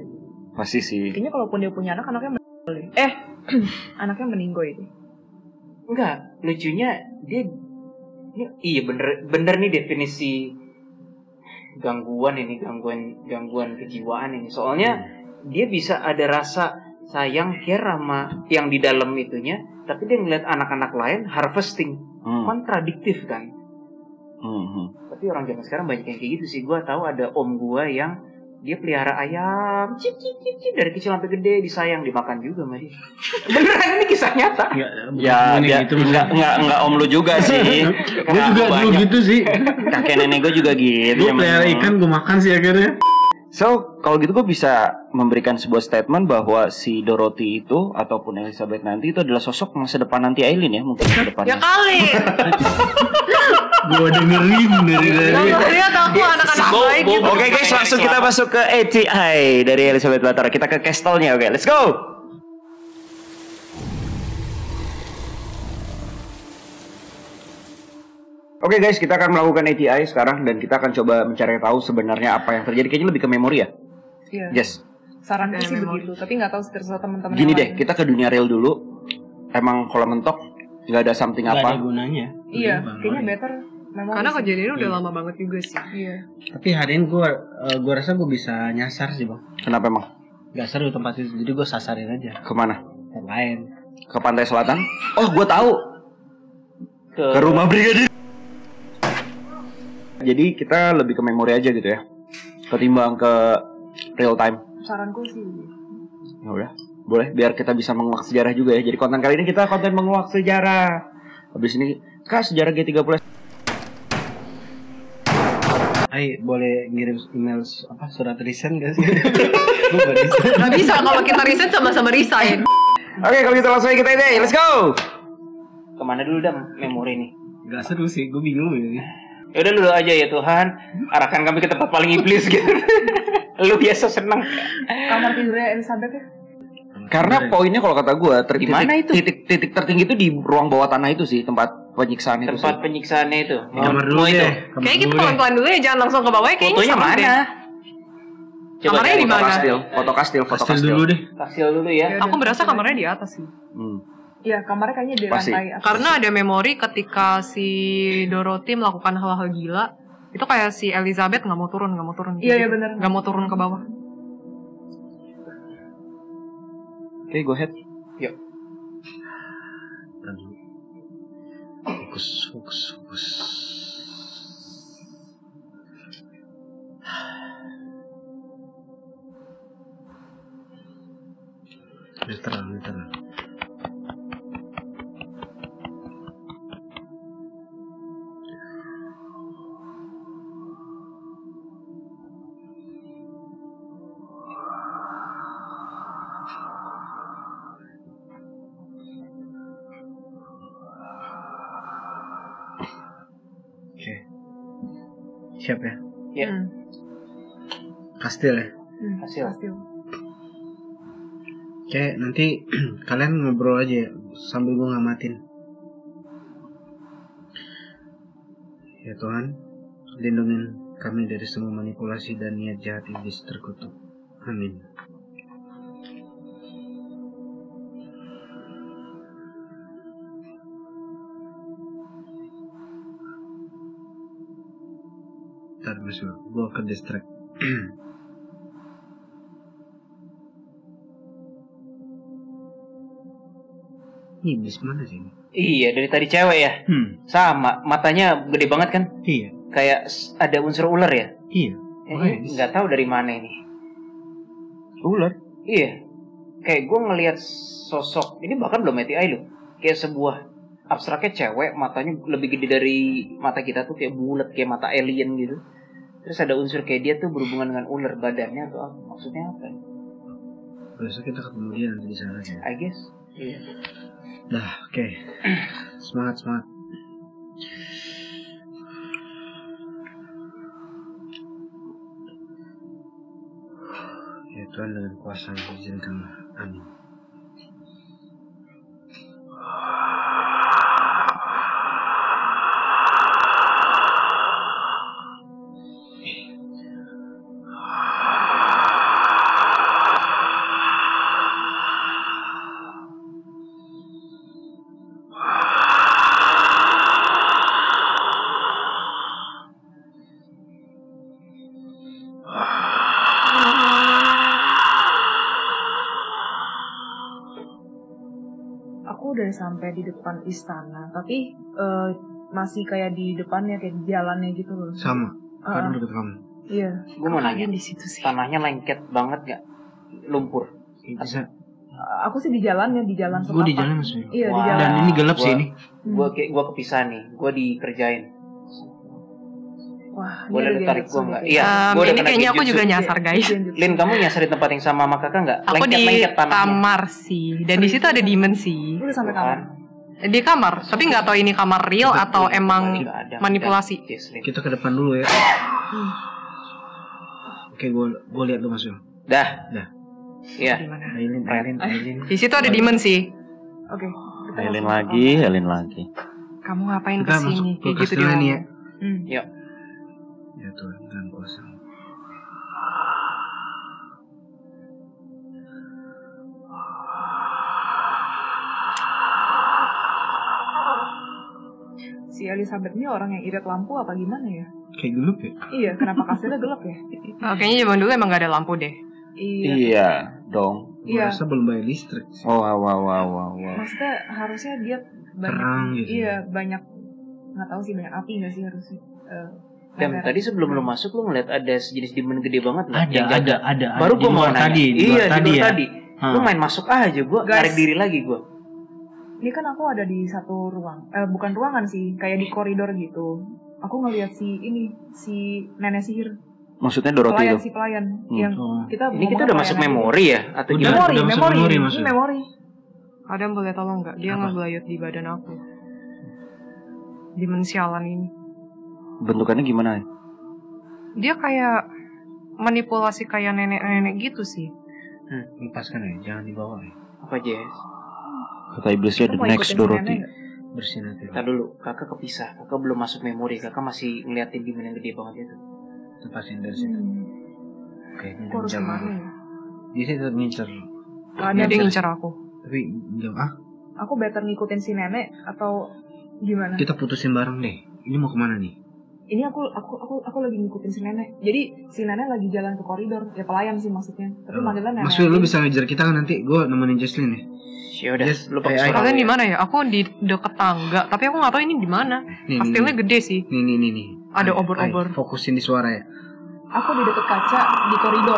S1: Pasti sih.
S4: Kayaknya kalaupun dia punya anak, anaknya meninggal. Anaknya meninggal itu.
S2: Enggak, lucunya dia iya bener nih definisi gangguan ini, gangguan kejiwaan ini. Soalnya dia bisa ada rasa sayang care sama yang di dalam itunya, tapi dia ngeliat anak-anak lain harvesting. Kontradiktif kan. Tapi orang zaman sekarang banyak yang kayak gitu sih. Gua tahu ada om gua yang dia pelihara ayam, cip dari kecil sampai gede, disayang, dimakan juga sama dia. Beneran ini kisah nyata.
S1: Ya, dia
S5: gitu,
S1: enggak om lu juga sih.
S5: Gue juga dulu gitu sih.
S1: Kakek nenek gue juga gitu.
S5: Gue pelihara ikan, gue makan sih akhirnya.
S1: So, kalau gitu gue bisa memberikan sebuah statement bahwa si Dorothy itu ataupun Elizabeth nanti itu adalah sosok masa depan nanti Aileen ya, mungkin ke
S3: ya
S1: depannya.
S3: kali.
S5: Gue dengerin dari.
S3: Lihat aku anak-anak baik gitu.
S1: Oke guys, langsung kita masuk ke ATI dari Elizabeth Batara. Kita ke castle-nya, oke, let's go. Oke guys, kita akan melakukan ATI sekarang dan kita akan coba mencari tahu sebenarnya apa yang terjadi. Kayaknya lebih ke memori ya.
S4: Iya.
S1: Yes.
S4: Saranku
S3: Ada
S4: sih
S3: memori.
S4: begitu, tapi nggak tahu terserah teman-teman.
S1: Gini
S4: yang
S1: deh,
S4: lain.
S1: kita ke dunia real dulu. Emang kalau mentok nggak ada something
S5: Gak
S1: apa.
S5: ada gunanya.
S4: Iya, kayaknya better. Memang
S3: Karena
S4: sih.
S3: kejadiannya udah lama banget juga sih.
S4: Iya.
S5: Tapi hari ini gue rasa gue bisa nyasar sih bang.
S1: Kenapa emang?
S5: Gak seru tempat itu, jadi gue sasarin aja.
S1: Kemana?
S5: Tempat lain.
S1: Ke pantai selatan? Oh, gue tahu. Ke rumah brigadir. Jadi kita lebih ke memori aja gitu ya, ketimbang ke real time.
S4: Saranku sih.
S1: Ya udah, boleh. Biar kita bisa menguak sejarah juga ya. Jadi konten kali ini kita konten menguak sejarah. Habis ini Kak, sejarah G30.
S5: Hai, boleh ngirim email surat resign gak sih? Gue gak bisa.
S3: Gak bisa kalau kita riset sama-sama resign.
S1: Oke, kalau gitu langsung aja kita ini. Let's go.
S2: Kemana dulu dah memori nih?
S5: Gak seru sih, gue bingung ya.
S2: Ya udah dulu aja ya Tuhan, arahkan kami ke tempat paling iblis gitu. Lu biasa senang.
S4: Kamar tidurnya Elizabeth ya?
S1: Karena poinnya kalau kata gue,
S2: Di mana itu?
S1: titik tertinggi itu di ruang bawah tanah itu sih, tempat penyiksaan itu
S2: Tempat
S1: sih.
S2: penyiksaannya itu.
S5: Di kamar dulu
S2: Mau itu.
S5: deh.
S3: Kayaknya kita pelan-pelan dulu ya, jangan langsung ke bawah ya. Kayaknya
S2: Fotonya
S3: serem
S2: mana?
S3: deh. Kamarnya
S2: cari
S3: di mana?
S1: Foto kastil.
S5: Kastil dulu deh.
S2: Kastil dulu ya.
S3: Aku berasa kamarnya di atas sih.
S4: Iya, kamarnya kayaknya di
S1: Pasti.
S4: lantai atas.
S3: Karena ada memori ketika si Dorothy melakukan hal-hal gila. Itu kayak si Elizabeth nggak mau turun.
S4: Iya, benar.
S3: Nggak mau turun ke bawah.
S1: Oke, go ahead.
S2: Yuk.
S5: Fokus. Literal. Oke. Siap ya?
S2: Ya.
S5: Kastil ya?
S2: Kastil.
S5: Oke, nanti kalian ngobrol aja ya, sambil gue ngamatin. Ya Tuhan, lindungin kami dari semua manipulasi dan niat jahat iblis terkutuk. Amin. Ntar masuk, gue ke distract. Ini iblis mana sih ini?
S2: Iya, dari tadi cewek ya. Sama, matanya gede banget kan?
S5: Iya.
S2: Kayak ada unsur ular ya.
S5: Iya.
S2: Nggak tahu dari mana ini.
S1: Ular.
S2: Iya. Kayak gue ngelihat sosok ini bahkan belum ATI loh. Kayak sebuah abstraknya cewek, matanya lebih gede dari mata kita tuh, kayak bulat kayak mata alien gitu. Terus ada unsur kayak dia tuh berhubungan dengan ular badannya atau apa? Maksudnya apa?
S5: Besok kita ketemu dia nanti di sana ya.
S2: I guess. Iya.
S5: Dah, oke. Semangat. Ya Tuhan, dengan kuasa izinkanlah. Amin.
S4: Aku udah sampai di depan istana, tapi masih kayak di depannya, kayak di jalannya gitu loh.
S5: Sama. Kan deket kamu.
S4: Iya.
S2: Gue mau nanya,
S3: di situ sih.
S2: tanahnya lengket banget gak? Lumpur.
S5: Bisa.
S4: Aku sih di jalannya, di jalan
S5: Gue di
S4: setapak.
S5: jalan Mas.
S4: Iya, di
S2: Wah.
S4: jalan.
S5: Dan ini gelap sih ini.
S2: Gue kepisah nih, gue dikerjain.
S4: Wah,
S2: Boleh
S4: ini
S2: lu
S4: ada
S2: tarik
S4: genjutsu
S2: gue nggak?
S4: nih.
S2: Iya. Gua udah
S3: Ini
S2: kena
S3: kayaknya aku
S2: genjutsu.
S3: juga nyasar guys.
S4: Genjutsu.
S2: Lin, kamu nyasar di tempat yang sama sama kakak nggak?
S3: Aku di
S2: Lengket tanahnya.
S3: kamar sih, dan di situ ada dimensi.
S4: Lu udah sampai kamar.
S3: Di kamar, tapi nggak tahu ini kamar real atau emang
S2: Nggak ada.
S3: manipulasi.
S2: Yes, Lin.
S5: Kita ke depan dulu ya. Oke, gue lihat lu Mas.
S2: Dah.
S5: Dah.
S2: Iya.
S5: Ailin.
S3: Di situ ada dimensi.
S4: Oke. kita
S1: Helin
S4: masuk ke
S1: lagi,
S4: kamar.
S1: Helin lagi.
S3: Kamu ngapain
S5: Kita masuk
S3: kesini?
S5: ke
S3: Kayak gitu
S5: Castellani ya.
S2: Yuk.
S5: Ya Tuhan, dengan kuasa.
S4: Si Elizabeth ini orang yang irit lampu apa gimana ya?
S5: Kayak gelap ya?
S4: Iya, kenapa kasirnya gelap ya?
S3: Kayaknya zaman dulu emang gak ada lampu deh.
S4: Iya.
S1: Iya dong.
S5: Gue
S4: Iya.
S5: rasa belum bayar listrik sih.
S1: Oh, wow.
S4: Maksudnya harusnya dia banyak,
S5: Terang gitu.
S4: Iya, banyak, nggak tahu sih, banyak api nggak sih harusnya.
S2: Dan
S4: lampiran.
S2: tadi sebelum lu masuk lu ngeliat ada sejenis demon gede banget nggak?
S5: Ada,
S2: Yang jaga.
S5: ada.
S2: Baru
S5: Di
S2: gua mau
S5: luar
S2: nanya.
S5: tadi, di
S2: Iya,
S5: luar
S2: di
S5: tadi
S2: luar
S5: ya.
S2: tadi. Lu main masuk aja, gua
S4: Guys.
S2: tarik diri lagi gua.
S4: Ini kan aku ada di satu ruang, bukan ruangan sih, kayak di koridor gitu. Aku ngelihat si nenek sihir,
S1: Maksudnya Dorothy
S4: pelayan
S1: itu.
S4: si pelayan
S1: Hmm.
S4: yang
S5: Oh.
S4: kita
S2: Ini kita
S4: ngomong
S2: udah masuk
S4: pelayanan
S2: memori ya atau
S5: Udah.
S2: gimana?
S4: Memori,
S5: masuk
S4: memori,
S5: memori,
S4: ini
S5: maksudnya.
S4: memori.
S3: Adam boleh tolong nggak? Dia
S5: Apa?
S3: ngegelayut di badan aku. Dimensialan ini.
S1: Bentukannya gimana?
S3: Dia kayak manipulasi kayak nenek-nenek gitu sih.
S5: Lepaskan ya, jangan dibawa ya.
S2: Apa Jess?
S1: Kata iblisnya the
S4: Kamu mau
S1: next
S4: ikutin si
S1: Dorothy.
S4: nenek nggak?
S5: Bersihin hati.
S2: Kita dulu, kakak kepisah. Kakak belum masuk memori, kakak masih ngeliatin demon yang gede banget itu.
S5: Lepasin dari situ. Oke, ini
S4: Aku harus
S5: jam
S4: kemana
S5: berapa?
S4: ya?
S5: Dia sih tetap ngincer.
S4: Nggak ada.
S3: Dia ngincer aku.
S5: Tapi jam
S4: Aku better ngikutin si nenek atau gimana?
S5: kita putusin bareng deh. Ini mau kemana nih?
S4: Ini aku lagi ngikutin si nenek. Jadi si nenek lagi jalan ke koridor, ya pelayan sih maksudnya. Tapi manggilnya nenek.
S5: Mas Wil, lu bisa ngejar kita kan nanti? Gue nemenin Jesslyn ya.
S2: Ya udah,
S5: Yes,
S2: lu pakai
S5: ayo,
S2: suara.
S3: Kalian
S2: lu
S3: di
S2: ya.
S3: mana ya? Aku di deket tangga, tapi aku nggak tahu ini di mana.
S5: Nih,
S3: Kastilnya gede sih.
S5: Nih.
S3: Ada
S5: Ayo,
S3: obor-obor.
S5: ayo, fokusin di suara ya.
S4: Aku di deket kaca di koridor.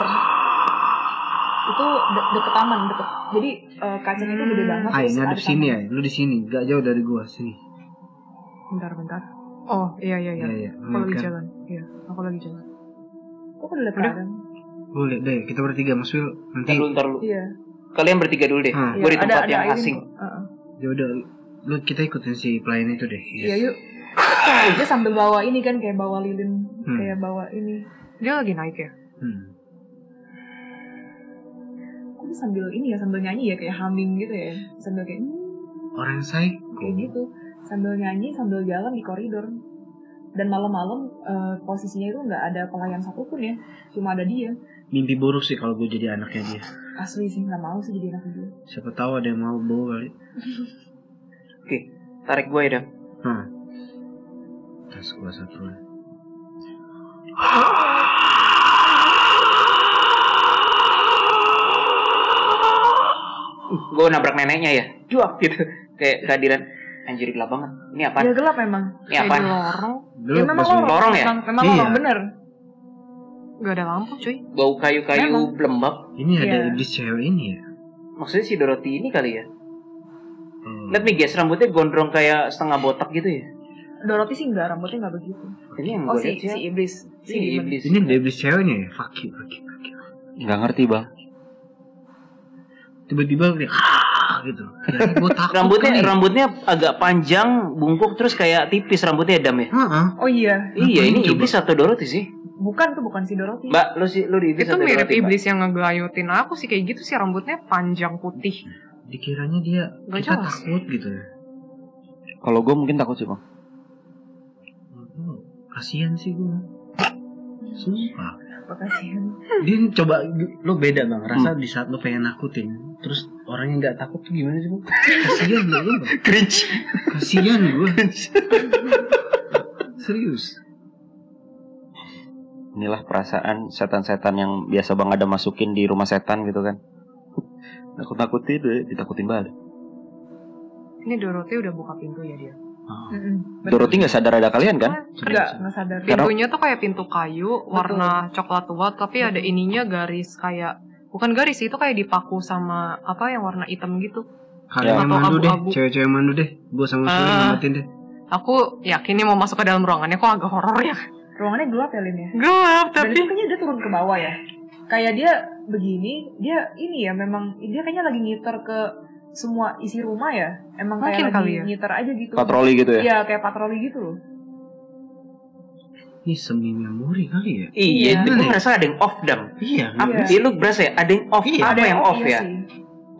S4: Itu deket taman, deket. Jadi kacanya itu gede banget.
S5: Ayo,
S4: terus
S5: ngadep
S4: ada
S5: sini
S4: taman.
S5: ya. Lu di sini, gak jauh dari gua sini.
S4: Bentar.
S3: Oh iya.
S5: Iya.
S3: Aku lagi
S5: Kan?
S3: jalan. Iya, aku lagi jalan.
S4: Kok udah liat
S3: Udah.
S4: Adam?
S5: Boleh deh, kita bertiga Mas Wil. Nanti
S2: Ntar lu.
S4: Iya.
S2: Kalian bertiga dulu deh.
S5: Ah.
S2: Gue di
S4: Iya,
S2: tempat
S4: ada
S2: yang
S4: Aileen
S2: asing.
S4: kok. Heeh.
S5: ya udah lu kita ikutin si pelayan itu deh.
S4: Iya yuk. Dia sambil bawa ini kan, kayak bawa lilin, kayak bawa ini.
S3: Dia lagi naik ya?
S4: Kok dia sambil ini ya, sambil nyanyi ya, kayak humming gitu ya, sambil kayak
S5: Orang saya
S4: kayak gitu, sambil nyanyi sambil jalan di koridor. Dan malam-malam posisinya itu nggak ada pelayan satupun ya, cuma ada dia.
S5: mimpi buruk sih kalau gue jadi anaknya dia.
S4: Asli sih, nggak mau sih jadi anak dia.
S5: Siapa tahu ada yang mau bawa kali.
S2: Oke, tarik gue ya, Dam.
S5: Tas gua satu.
S2: Gue nabrak neneknya ya. Juak gitu. Kayak kehadiran. Anjir gelap banget. Ini apa?
S4: Ya gelap emang.
S2: Ini apa?
S3: Kayak di lorong.
S5: Dulu
S4: Ya memang
S5: pas
S4: lorong.
S2: lorong ya?
S4: Memang
S5: Iya.
S4: lorong bener.
S3: Gak ada lampu cuy.
S2: Bau kayu-kayu
S4: Memang.
S2: belembab.
S5: ini ada
S4: Iya.
S5: iblis cewek ini ya.
S2: Maksudnya si Dorothy ini kali ya. Lihat nih guys, rambutnya gondrong kayak setengah botak gitu ya.
S4: Dorothy sih enggak, rambutnya nggak begitu.
S2: Ini yang
S4: Oh
S2: gue
S4: si
S2: lihat
S4: si iblis,
S2: si iblis.
S5: Ini ada iblis ceweknya ya. Fuck you.
S1: Nggak ngerti bang.
S5: Tiba-tiba dia gitu. Ya, gua takut kali.
S2: Rambutnya agak panjang, bungkuk terus kayak tipis rambutnya Adam ya.
S5: Heeh.
S4: Oh iya,
S2: Iya,
S5: Ngapain
S2: ini
S5: coba?
S2: iblis atau Dorothy sih?
S4: Bukan si Dorothy.
S2: Mbak, lu di iblis
S3: Itu
S2: atau
S3: mirip
S2: Dorothy, Mbak?
S3: iblis yang ngegelayutin aku sih kayak gitu sih, rambutnya panjang putih.
S5: Dikiranya dia
S3: Gak
S5: kita
S3: jelas.
S5: takut gitu ya.
S1: Kalau gue mungkin takut sih bang.
S5: Kasihan sih gue. Sumpah.
S4: Makasih.
S5: Dia coba lo beda bang. Rasa di saat lo pengen nakutin, terus orang yang nggak takut tuh gimana sih bang? Kasihan lo bang.
S1: Cringe.
S5: Kasihan gue. Serius.
S1: Inilah perasaan setan-setan yang biasa bang ada masukin di rumah setan gitu kan. Nakut-nakutin deh, ditakutin balik.
S3: Ini Dorothy udah buka pintu ya dia.
S1: Dorothy nggak sadar ada kalian kan?
S4: Nggak sadar.
S3: Pintunya tuh kayak pintu kayu warna coklat tua, tapi ada ininya garis kayak, bukan garis sih, itu kayak dipaku sama apa yang warna hitam gitu.
S5: Kalian yang
S3: Atau
S5: mandu deh,
S3: abu-abu.
S5: cewek-cewek mandu deh. Gue sama Sule ngamatin deh.
S3: Aku yakin nih mau masuk ke dalam ruangannya, kok agak horor ya.
S4: Ruangannya gelap ya Lin ya.
S3: Gelap
S4: Dan
S3: tapi
S4: itu kayaknya dia turun ke bawah ya. Kayak dia begini, dia ini ya memang dia kayaknya lagi ngiter ke semua isi rumah ya. Emang
S3: Mungkin
S4: kayak
S3: kali
S4: lagi
S3: ya.
S4: ngiter aja gitu.
S1: Patroli gitu ya?
S4: Iya, kayak patroli gitu loh.
S5: Ini semi memori kali ya?
S2: Iya,
S4: Iya.
S2: gue ngerasa ada yang off, Dam.
S5: Iya.
S2: Apa sih lu berasa ya? Ada yang off.
S5: Iya.
S2: Apa yang off ya?
S4: sih.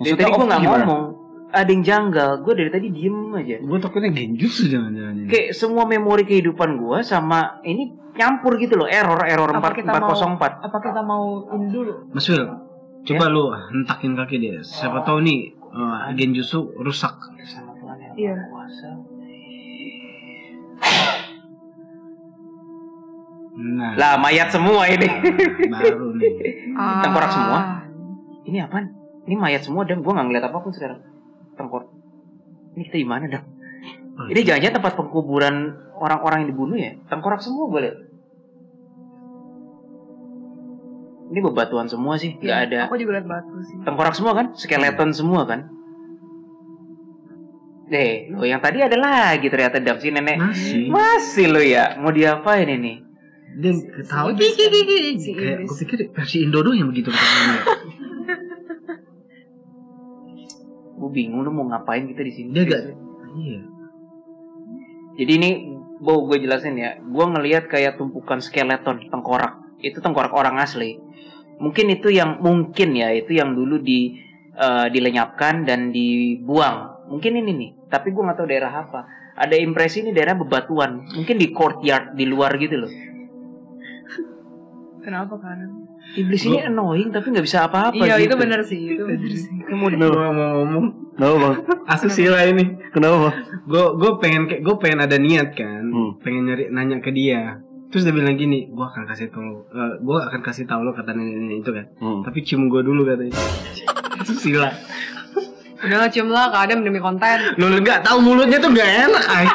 S2: Dari tadi gue
S1: off
S2: nggak
S1: gimana?
S2: ngomong. Ada yang janggal. Gue dari tadi diem aja.
S5: Gue takutnya genjutsu jangan-jangan ini.
S2: Kayak semua memori kehidupan gue sama ini nyampur gitu loh. Error
S4: Apa kita mau
S2: 404.
S4: Apa kita mau ini dulu?
S5: Mas Wil, coba lu hentakin kaki dia. Siapa tahu nih genjutsu rusak.
S2: Sama Tuhan yang
S4: Iya.
S2: Maha Kuasa.
S5: Nah,
S2: Lah mayat semua ini.
S5: baru nih.
S2: Tengkorak semua. Ini apaan? Ini mayat semua dan gue nggak ngeliat apapun sekarang. Tengkorak. Ini kita di mana Dam? Ini jangan-jangan tempat pengkuburan orang-orang yang dibunuh ya? Tengkorak semua gue liat. Ini bebatuan semua sih, nggak ada.
S4: Aku juga liat batu sih.
S2: Tengkorak semua kan? Skeleton semua kan? Lo yang tadi ada lagi ternyata Dam, si nenek. Masih lo ya? Mau diapain ini?
S5: Dia ketawa
S4: Si
S5: kayak
S4: iblis.
S5: gue pikir versi Indo doang yang begitu ketawanya.
S2: Gue bingung lo mau ngapain kita di sini.
S5: Dia gak. Iya.
S2: Jadi ini gue jelasin ya. Gue ngelihat kayak tumpukan skeleton tengkorak. Itu tengkorak orang asli. Mungkin itu yang itu yang dulu dilenyapkan dan dibuang. Mungkin ini nih. Tapi gue nggak tahu daerah apa. Ada impresi ini daerah bebatuan. Mungkin di courtyard di luar gitu loh.
S4: Kenapa kanan?
S2: Iblis ini annoying tapi nggak bisa apa-apa.
S4: Iya,
S2: gitu.
S4: itu benar sih. Itu benar sih.
S5: Gue mau ngomong.
S1: Kenapa bang?
S5: Asusila ini.
S1: Kenapa bang?
S5: Gue pengen ada niat kan. Pengen nanya ke dia. Terus dia bilang gini, gue akan kasih tahu lo kata nenek itu kan. Tapi cium gue dulu katanya. Asusila.
S3: Udah lah cium lah, Kak Adam demi konten.
S5: Lo nggak tahu mulutnya tuh nggak enak, ay.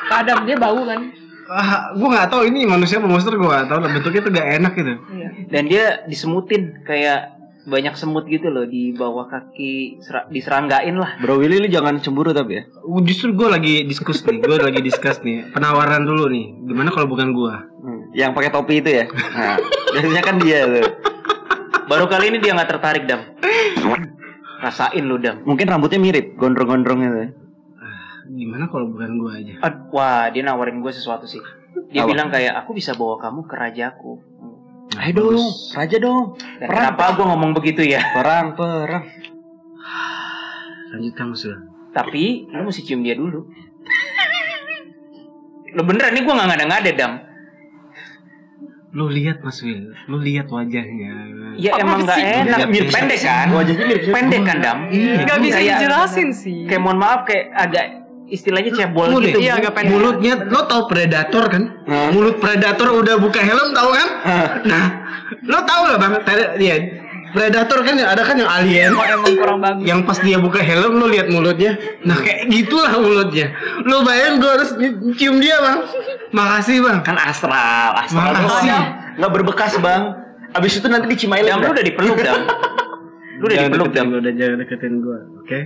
S4: Kadang dia bau kan.
S5: Gue nggak tau ini manusia apa monster, gue nggak tahu. Bentuknya tuh nggak enak gitu.
S4: Iya.
S2: Dan dia disemutin kayak banyak semut gitu loh di bawah kaki, diseranggain lah.
S1: Bro Willy lu jangan cemburu tapi ya.
S5: Justru gue lagi diskus nih, penawaran dulu nih. Gimana kalau bukan gue?
S1: Yang pakai topi itu ya. Nah, biasanya kan dia tuh.
S2: Baru kali ini dia nggak tertarik Dam. Rasain lu Dam.
S1: Mungkin rambutnya mirip, gondrong-gondrong itu.
S5: Gimana kalau bukan gue aja?
S2: Wah, dia nawarin gue sesuatu sih. Dia
S1: Apa?
S2: bilang kayak aku bisa bawa kamu ke rajaku.
S1: Ayo dong, raja dong.
S2: Dan kenapa gue ngomong begitu ya?
S1: Perang.
S5: Lanjutkan musuh.
S2: Tapi lu mesti cium dia dulu. Lu beneran nih gue nggak ngada-ngada Dam.
S5: Lu lihat Mas Wil, lu lihat wajahnya.
S2: Ya emang nggak enak.
S5: Mirip
S2: Pendek kan?
S1: Wajahnya mirip.
S2: Pendek kan Dam?
S5: Iya.
S3: Gak bisa
S2: Kayak-
S3: dijelasin sih.
S2: Kayak mohon maaf kayak agak istilahnya cebol
S5: Lu
S2: gitu.
S5: deh,
S3: Iya, agak pendek.
S5: mulutnya, lo tau predator kan? Mulut predator udah buka helm tau kan? Nah, lo tau gak bang? Iya, predator kan ada kan yang alien.
S4: Emang kurang bagus.
S5: Yang pas dia buka helm lo lihat mulutnya. Nah kayak gitulah mulutnya. Lo bayangin gue harus cium dia bang. Makasih bang.
S1: Kan astral
S5: Makasih.
S1: nggak berbekas bang. Abis itu nanti dicimailin.
S2: Dam, lu udah dipeluk Dam. Lu udah dipeluk Dam.
S5: Udah jangan deketin gue, oke?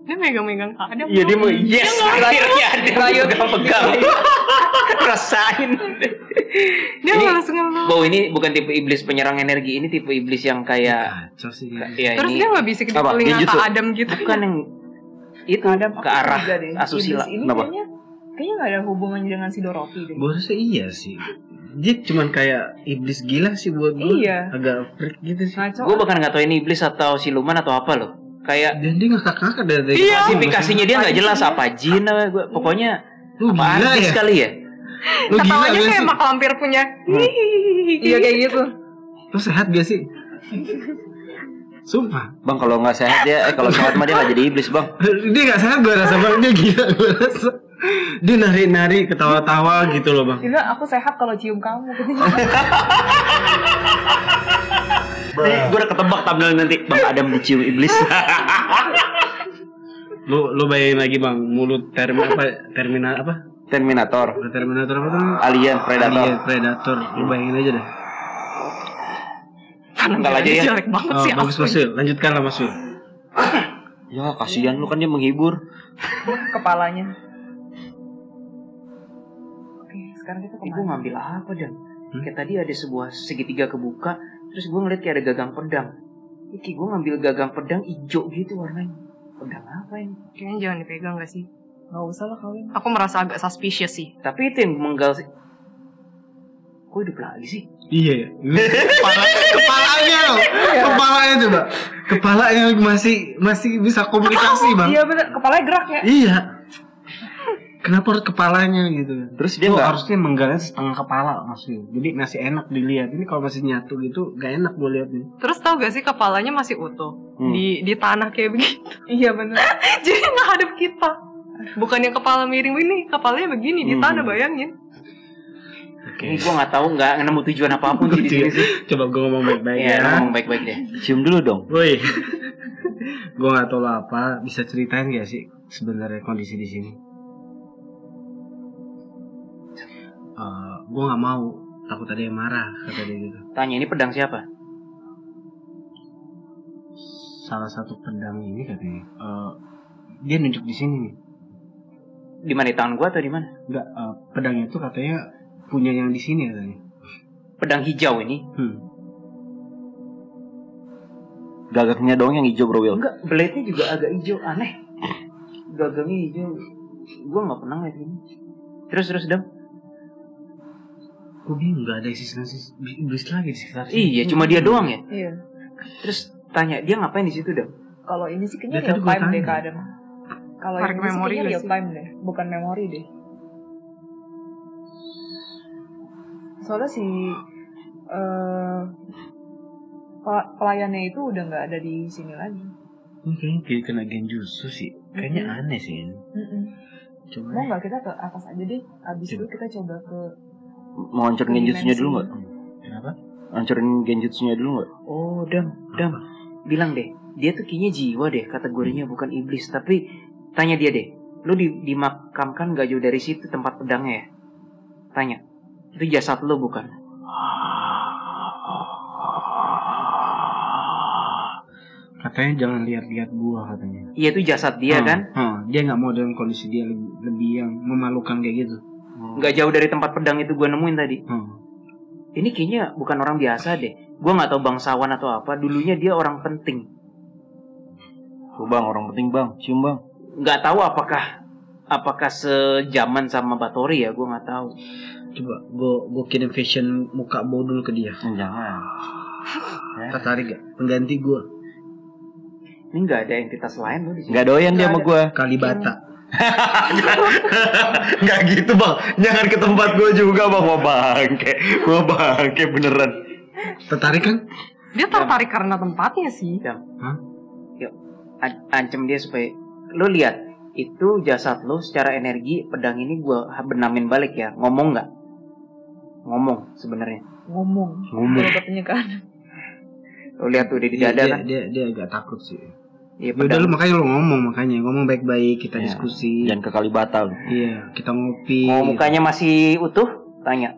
S3: Dia megang-megang Kak Adam.
S1: Iya dia mau yes.
S2: Akhirnya ada pegang-pegang. Rasain.
S3: Dia
S2: Ini-
S3: langsung ngeluh.
S2: Wow, ini bukan tipe iblis penyerang energi, ini tipe iblis yang kayak
S5: Kacau sih.
S2: ya
S3: Terus
S2: ini
S3: dia gak bisa ke
S1: Apa?
S3: telinga
S1: Genjutsu?
S3: Kak Adam gitu.
S2: bukan yang itu
S4: Kadang
S2: ke arah
S4: juga deh.
S2: asusila.
S4: Iblis ini
S1: Kenapa?
S4: kayaknya nggak ada hubungannya dengan si Dorothy deh.
S5: Gue rasa iya sih. dia cuman kayak iblis gila sih buat gue.
S4: Iya.
S5: Agak freak gitu sih.
S4: Ngaco.
S2: Gue bahkan nggak tahu ini iblis atau siluman atau apa loh. Kayak
S5: Dan dia ngakak-ngakak dari
S2: klasifikasinya dia nggak jelas apa jin apa gue. Pokoknya
S5: Lu
S2: apa
S5: gila
S2: artis
S5: ya?
S2: kali ya.
S5: Lu gila
S3: Ketawanya
S5: gak
S3: kayak
S5: sih?
S3: mak lampir punya.
S4: Iya kayak gitu.
S5: Lu sehat gak sih? Sumpah.
S1: Bang kalau nggak sehat dia, kalau sehat mah dia nggak jadi iblis bang.
S5: Dia gak sehat gue rasa bang. Dia gila gue rasa. Dia nari-nari ketawa-tawa gitu loh bang.
S4: Dia bilang aku sehat kalau cium kamu gitu.
S1: Gue udah ketebak thumbnail nanti Bang Adam dicium iblis.
S5: Lu bayangin lagi bang. Mulut terminal apa?
S1: Terminator,
S5: Terminator apa tuh?
S1: Alien, Predator.
S5: Alien, Predator. Lu bayangin aja deh.
S2: Enggak aja ya.
S3: Jelek banget
S5: Oh,
S3: sih.
S5: bagus
S3: asli.
S5: Mas Wil. Lanjutkan lah Mas Wil.
S1: Ya kasihan lu kan dia menghibur.
S4: Kepalanya. Oke, sekarang kita
S2: Gue
S4: kemana?
S2: ngambil apa dan? Kayak tadi ada sebuah segitiga kebuka, terus gue ngeliat kayak ada gagang pedang. Iki gue ngambil gagang pedang hijau gitu warnanya. Pedang apa ini?
S3: Kayaknya jangan dipegang gak sih?
S4: Nggak usah lah kawin.
S3: Aku merasa agak suspicious sih.
S2: Tapi itu yang menggal sih. Kok hidup lagi sih?
S5: Iya ya. Kepalanya loh. Kepalanya coba. Kepalanya masih bisa komunikasi bang.
S4: Iya bener, kepalanya gerak ya.
S5: Iya. Kenapa harus kepalanya gitu?
S1: Terus dia
S5: Tuh,
S1: nggak-
S5: harusnya menggalnya setengah kepala maksudnya. Jadi masih enak dilihat. Ini kalau masih nyatu gitu gak enak gue liatnya.
S3: Terus tau gak sih kepalanya masih utuh di tanah kayak begitu.
S4: Iya bener.
S3: Jadi menghadap kita. Bukan yang kepala miring ini, kepalanya begini di tanah, bayangin.
S2: Ini gue nggak tahu, nggak nemu tujuan apapun sih di sini sih.
S5: Coba gue ngomong baik-baik
S2: Iya,
S5: ya.
S2: ngomong baik-baik deh.
S1: Cium dulu dong.
S5: Woi. Gue gak tahu lah apa. Bisa ceritain gak sih sebenarnya kondisi di sini? Gue gak mau. Takut ada yang marah kata dia gitu.
S2: Tanya ini pedang siapa?
S5: Salah satu pedang ini katanya. Dia nunjuk di sini nih.
S2: Di mana, di tangan gue atau di mana?
S5: Enggak, pedang itu katanya punya yang di sini katanya.
S2: Pedang hijau ini?
S1: Gagaknya doang yang hijau bro Will.
S2: Enggak, blade-nya juga agak hijau, aneh. Gagangnya hijau. Gue nggak pernah lihat ini. Terus Dam.
S5: Gue bingung gak ada eksistensi iblis lagi di sekitar sini.
S2: Iya, cuma dia doang ya.
S4: Iya.
S2: Terus tanya dia ngapain di situ Dam?
S4: Kalau ini sih kayaknya
S5: Dia tadi
S4: real
S5: gua
S4: time deh
S5: tanya.
S4: Kak Adam. Kalau
S3: Tarik
S4: ini sih
S3: memori
S4: kayaknya
S3: gak
S4: real
S3: sih?
S4: time deh, bukan memori deh. Soalnya si pelayannya itu udah nggak ada di sini lagi.
S5: Ini kayaknya kayak kena genjutsu sih. Kayaknya aneh sih ini. Coba.
S4: Mau nggak kita ke atas aja deh? Abis itu kita coba ke
S1: Mau hancurin genjutsunya dulu nggak?
S5: Kenapa?
S1: Hancurin genjutsunya dulu nggak?
S2: Oh, Dam. Bilang deh, dia tuh kayaknya jiwa deh, kategorinya bukan iblis. Tapi tanya dia deh, lu dimakamkan gak jauh dari situ tempat pedangnya ya? Tanya, itu jasad lu bukan?
S5: Katanya jangan lihat-lihat gua katanya.
S2: Iya, itu jasad dia kan?
S5: Dia nggak mau dalam kondisi dia lebih yang memalukan kayak gitu.
S2: Gak jauh dari tempat pedang itu gue nemuin tadi.
S5: Hmm.
S2: Ini kayaknya bukan orang biasa deh. Gue gak tahu bangsawan atau apa. Dulunya dia orang penting.
S1: Tuh bang, orang penting bang, cium bang.
S2: Gak tahu apakah sejaman sama Bathory ya. Gue gak tahu.
S5: Coba gue kirim fashion muka bodul ke dia.
S1: Jangan.
S5: Tertarik gak? Pengganti gue.
S2: Ini gak ada entitas lain loh di sini.
S1: Nggak doyan dia sama gue.
S5: Kalibata.
S1: Nggak gitu bang. Jangan ke tempat gue juga bang. Gua bangke beneran.
S5: Tertarik kan?
S3: Dia tertarik karena tempatnya sih.
S2: Dam.
S5: Hah?
S2: Yuk, ancam dia supaya lo lihat itu jasad lo secara energi pedang ini gue benamin balik ya. Ngomong nggak? Ngomong sebenarnya.
S4: ngomong. Kalau katanya kan.
S2: Lo lihat tuh di dada kan?
S5: Dia agak takut sih.
S2: Iya,
S5: Ya udah
S2: pedang.
S5: lu makanya lu ngomong baik-baik, kita diskusi.
S1: Jangan ke Kalibata lu.
S5: Iya, kita ngopi.
S2: Mau mukanya masih utuh? Tanya.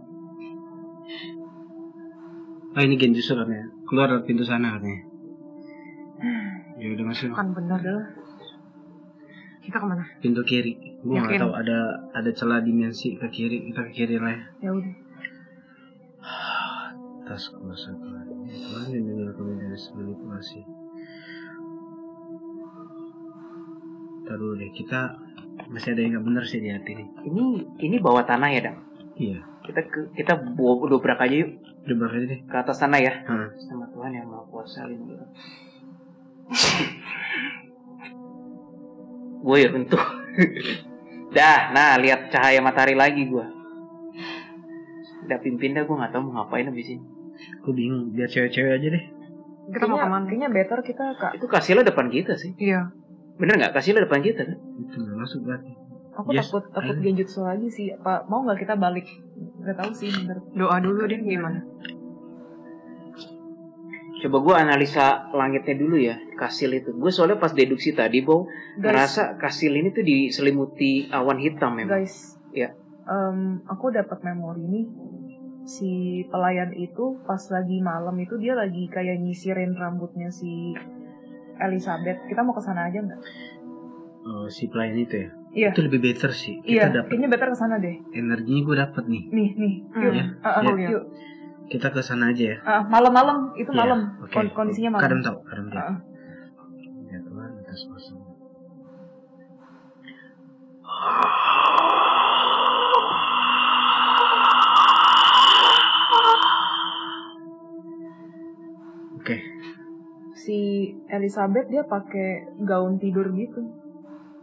S5: Oh ini genjutsu katanya. Keluar dari pintu sana katanya. Ya udah masuk.
S3: Kan bener dah. Kita kemana?
S5: Pintu kiri. Gua nggak
S3: Yakin?
S5: tahu ada celah dimensi ke kiri. Kita ke kiri lah.
S4: Ya udah.
S5: Tas kuasa Tuhan. Tuhan yang dengar kami dari manipulasi. Ntar dulu deh, kita masih ada yang nggak benar sih di hati nih.
S2: Ini bawah tanah ya, Dam?
S5: Iya.
S2: Kita dobrak aja yuk.
S5: Dobrak aja deh.
S2: Ke atas sana ya.
S5: Hah.
S2: Sama Tuhan yang Maha Kuasa lindungi. Gue ya tentu. Dah, nah lihat cahaya matahari lagi gue. Udah pimpin dah, gue nggak tahu mau ngapain abis ini.
S5: Gue bingung, biar cewek-cewek aja deh.
S3: Kita mau kemana?
S4: Kayaknya better kita
S2: Itu kasihlah depan kita sih.
S3: Iya.
S2: Bener nggak? Kasihlah depan kita kan?
S5: Itu nggak masuk berarti.
S4: Aku
S5: Yes,
S4: takut
S5: ayo.
S4: genjutsu lagi sih. Apa mau nggak kita balik? Nggak tahu sih bener.
S3: Doa dulu deh gimana?
S2: Coba gue analisa langitnya dulu ya, Kasil itu. Gue soalnya pas deduksi tadi, Bow, ngerasa Kasil ini tuh diselimuti awan hitam memang.
S4: Guys,
S2: Ya.
S4: Aku dapat memori nih. Si pelayan itu pas lagi malam itu dia lagi kayak nyisirin rambutnya si Elizabeth. Kita mau kesana aja nggak?
S5: Si pelayan itu ya.
S4: Iya.
S5: Itu lebih better sih.
S4: Iya,
S5: Kita dapat
S4: kayaknya better kesana deh.
S5: energinya, gue dapat nih.
S4: Nih, yuk,
S5: Ya,
S3: ya.
S4: yuk.
S5: Kita ke sana aja ya.
S4: Malam-malam itu
S5: Iya,
S4: malam.
S5: oke.
S4: Kondisinya malam.
S5: Kadang tahu.
S4: Ah.
S5: Ya Tuhan, atas kuasa. Oke.
S4: Si Elizabeth dia pakai gaun tidur gitu.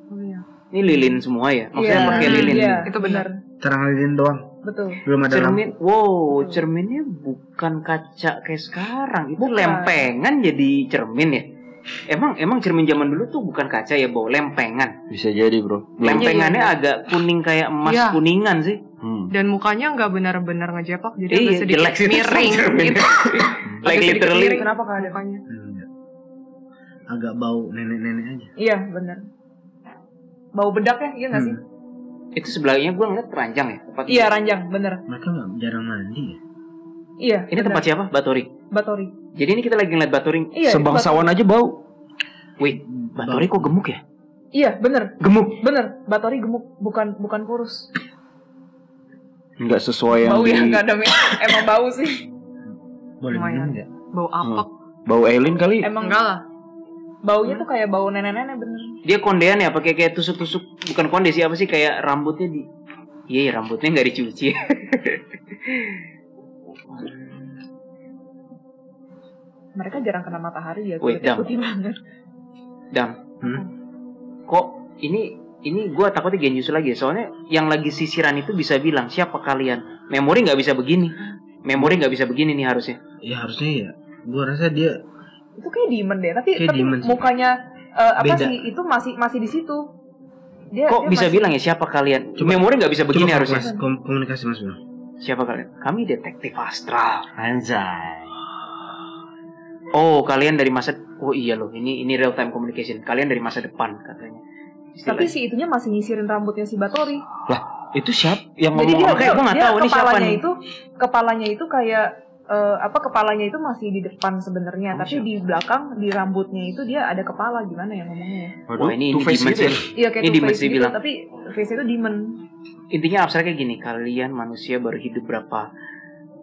S3: Oh iya.
S2: Ini lilin semua ya? Maksudnya pakai lilin.
S4: Iya,
S3: Itu benar.
S5: Terang lilin doang.
S4: Betul.
S5: Belum ada
S2: Cermin,
S5: lampu.
S2: wow, cerminnya bukan kaca kayak sekarang. Itu
S4: Bukan.
S2: lempengan jadi cermin ya? Emang cermin zaman dulu tuh bukan kaca ya, Bow, lempengan.
S1: Bisa jadi, Bro.
S2: Lempengannya agak kuning kayak emas
S3: Iya.
S2: kuningan sih.
S3: Dan mukanya nggak benar-benar ngejepak, jadi
S2: Iya,
S3: agak sedikit
S2: jelek sih
S3: miring
S2: cerminnya.
S3: gitu.
S2: Like
S3: Agak sedikit
S2: literally.
S3: miring
S4: Kenapa kak ada?
S3: mukanya?
S5: Enggak. Agak bau nenek-nenek aja.
S4: Iya, benar. Bau bedak ya, iya nggak sih?
S2: Itu sebelahnya gue ngeliat ranjang ya. Tempat
S4: Iya, ranjang, bener.
S5: Mereka nggak jarang mandi ya.
S4: Iya.
S2: Ini tempat siapa? Batori.
S4: Batori.
S2: Jadi ini kita lagi ngeliat Batori.
S4: Iya.
S1: Sebangsawan aja bau.
S2: Wih, Batori kok gemuk ya?
S4: Iya, bener.
S2: Gemuk.
S4: Bener. Batori gemuk, bukan kurus.
S1: Nggak sesuai yang
S4: Bau
S1: di...
S4: ya, nggak ada. Emang bau sih.
S5: Boleh
S3: Lumayan.
S5: minum nggak?
S3: Bau apek.
S1: Bau Eileen kali.
S4: Emang
S3: Enggak lah.
S4: baunya tuh kayak bau nenek-nenek bener.
S2: Dia kondean ya, pakai kayak tusuk-tusuk. Bukan konde sih, apa sih, kayak rambutnya di... Iya, rambutnya nggak dicuci.
S4: Mereka jarang kena matahari ya.
S2: Wait,
S4: kulitnya
S2: Dam.
S4: putih banget.
S2: Dam, kok ini gue takutnya genjus lagi ya. Soalnya yang lagi sisiran itu bisa bilang, siapa kalian? Memori nggak bisa begini. Memori nggak bisa begini nih harusnya.
S5: Ya harusnya ya. Gua rasa dia
S4: Itu kayak demon deh. Tapi
S5: Kayak demon sih.
S4: mukanya apa
S5: Beda.
S4: sih? Itu masih di situ. Dia
S2: Kok bisa
S4: masih-
S2: bilang ya siapa kalian? Memori nggak bisa begini
S5: coba
S2: harusnya.
S5: komunikasi Mas Bro.
S2: Siapa kalian? Kami detektif astral.
S1: Anjay.
S2: Oh, kalian dari masa... Oh iya loh, ini real time communication. Kalian dari masa depan katanya.
S4: Tapi si itunya masih nyisirin rambutnya si Batori.
S1: Lah, itu siapa yang
S4: Jadi
S1: ngomong?
S2: Makanya gua nggak tahu ini siapa nih.
S4: Kepalanya itu kayak kepalanya itu masih di depan sebenarnya,
S2: Oh,
S4: tapi
S2: siapa?
S4: di belakang di rambutnya itu dia ada kepala, gimana ya ngomongnya?
S2: Wah, ini
S1: Two-Face
S2: demon
S1: gitu ya?
S2: sih.
S4: Iya kayak
S2: Ini demon
S4: Two-Face
S2: sih
S4: gitu,
S2: bilang.
S4: tapi face itu demon.
S2: Intinya abstraknya gini, kalian manusia baru hidup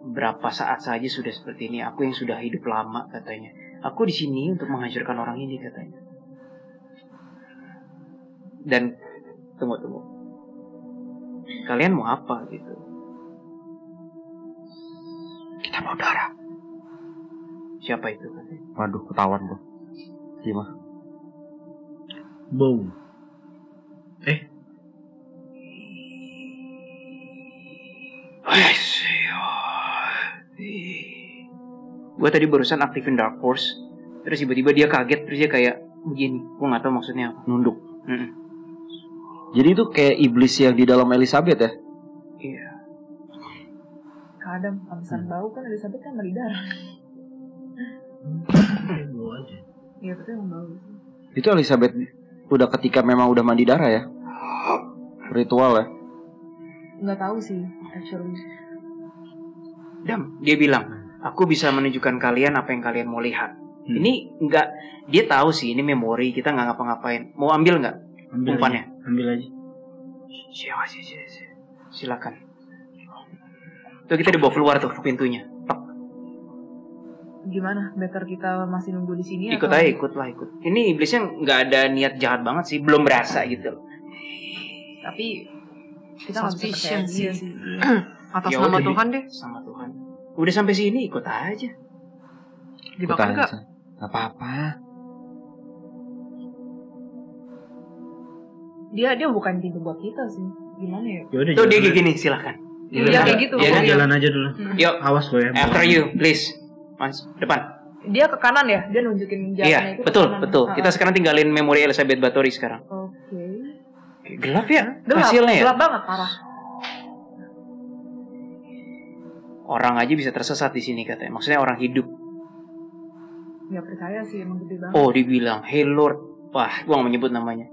S2: berapa saat saja sudah seperti ini. Aku yang sudah hidup lama katanya. Aku di sini untuk menghancurkan orang ini katanya. Dan tunggu. Kalian mau apa gitu?
S1: Kita mau darah.
S2: Siapa itu katanya?
S1: Waduh, ketahuan bro. Gimana?
S5: Bau.
S2: Gue tadi barusan aktifin Dark Force, terus tiba-tiba dia kaget, terus dia kayak begini. Gue nggak tahu maksudnya apa.
S1: Nunduk.
S2: Mm-mm.
S1: Jadi itu kayak iblis yang di dalam Elizabeth ya?
S2: Iya.
S4: Kadang alasan bau kan Elizabeth kan mandi darah.
S5: Bau aja.
S4: Iya tapi emang bau.
S1: Itu Elizabeth udah ketika memang udah mandi darah ya? Ritual ya?
S4: Nggak tahu sih actually.
S2: Dam, dia bilang, aku bisa menunjukkan kalian apa yang kalian mau lihat. Ini enggak, dia tahu sih ini memori, kita nggak ngapa-ngapain. Mau ambil nggak umpannya?
S5: Ambil aja.
S2: Silakan. Tuh kita dibawa keluar tuh pintunya. Tok.
S4: Gimana? Better kita masih nunggu di sini
S2: Ikut
S4: atau?
S2: aja, ikutlah. Ini iblisnya nggak ada niat jahat banget sih, belum berasa gitu.
S4: Tapi kita nggak bisa percaya
S3: Suspicion
S4: dia
S3: sih.
S4: sih.
S3: Atas
S2: Ya
S3: nama
S2: udah,
S3: Tuhan deh.
S2: sama Tuhan. Udah sampai sini ikut aja.
S3: Dibakar nggak?
S1: Gak apa-apa.
S4: Dia bukan pintu buat kita sih. Gimana ya?
S5: Yaudah,
S2: Tuh dia
S5: jalan
S2: kayak
S5: aja.
S2: gini, silakan.
S3: Iya kayak gitu.
S2: Iya kan?
S3: pokoknya.
S5: Jalan aja dulu.
S2: Yuk,
S5: Awas lo ya.
S2: after you, please. Mas, depan.
S4: Dia ke kanan ya? Dia nunjukin jalannya
S2: Iya,
S4: itu ke
S2: betul,
S4: kanan.
S2: betul.
S4: Ah,
S2: Kita sekarang tinggalin memori Elizabeth Bathory sekarang.
S4: Oke.
S2: Gelap ya?
S4: Gelap,
S2: Hasilnya ya?
S4: gelap banget parah.
S2: Orang aja bisa tersesat di sini katanya. Maksudnya orang hidup.
S4: Nggak percaya sih, emang gede banget.
S2: Oh, dibilang, "Hey Lord." Wah, gua nggak menyebut namanya.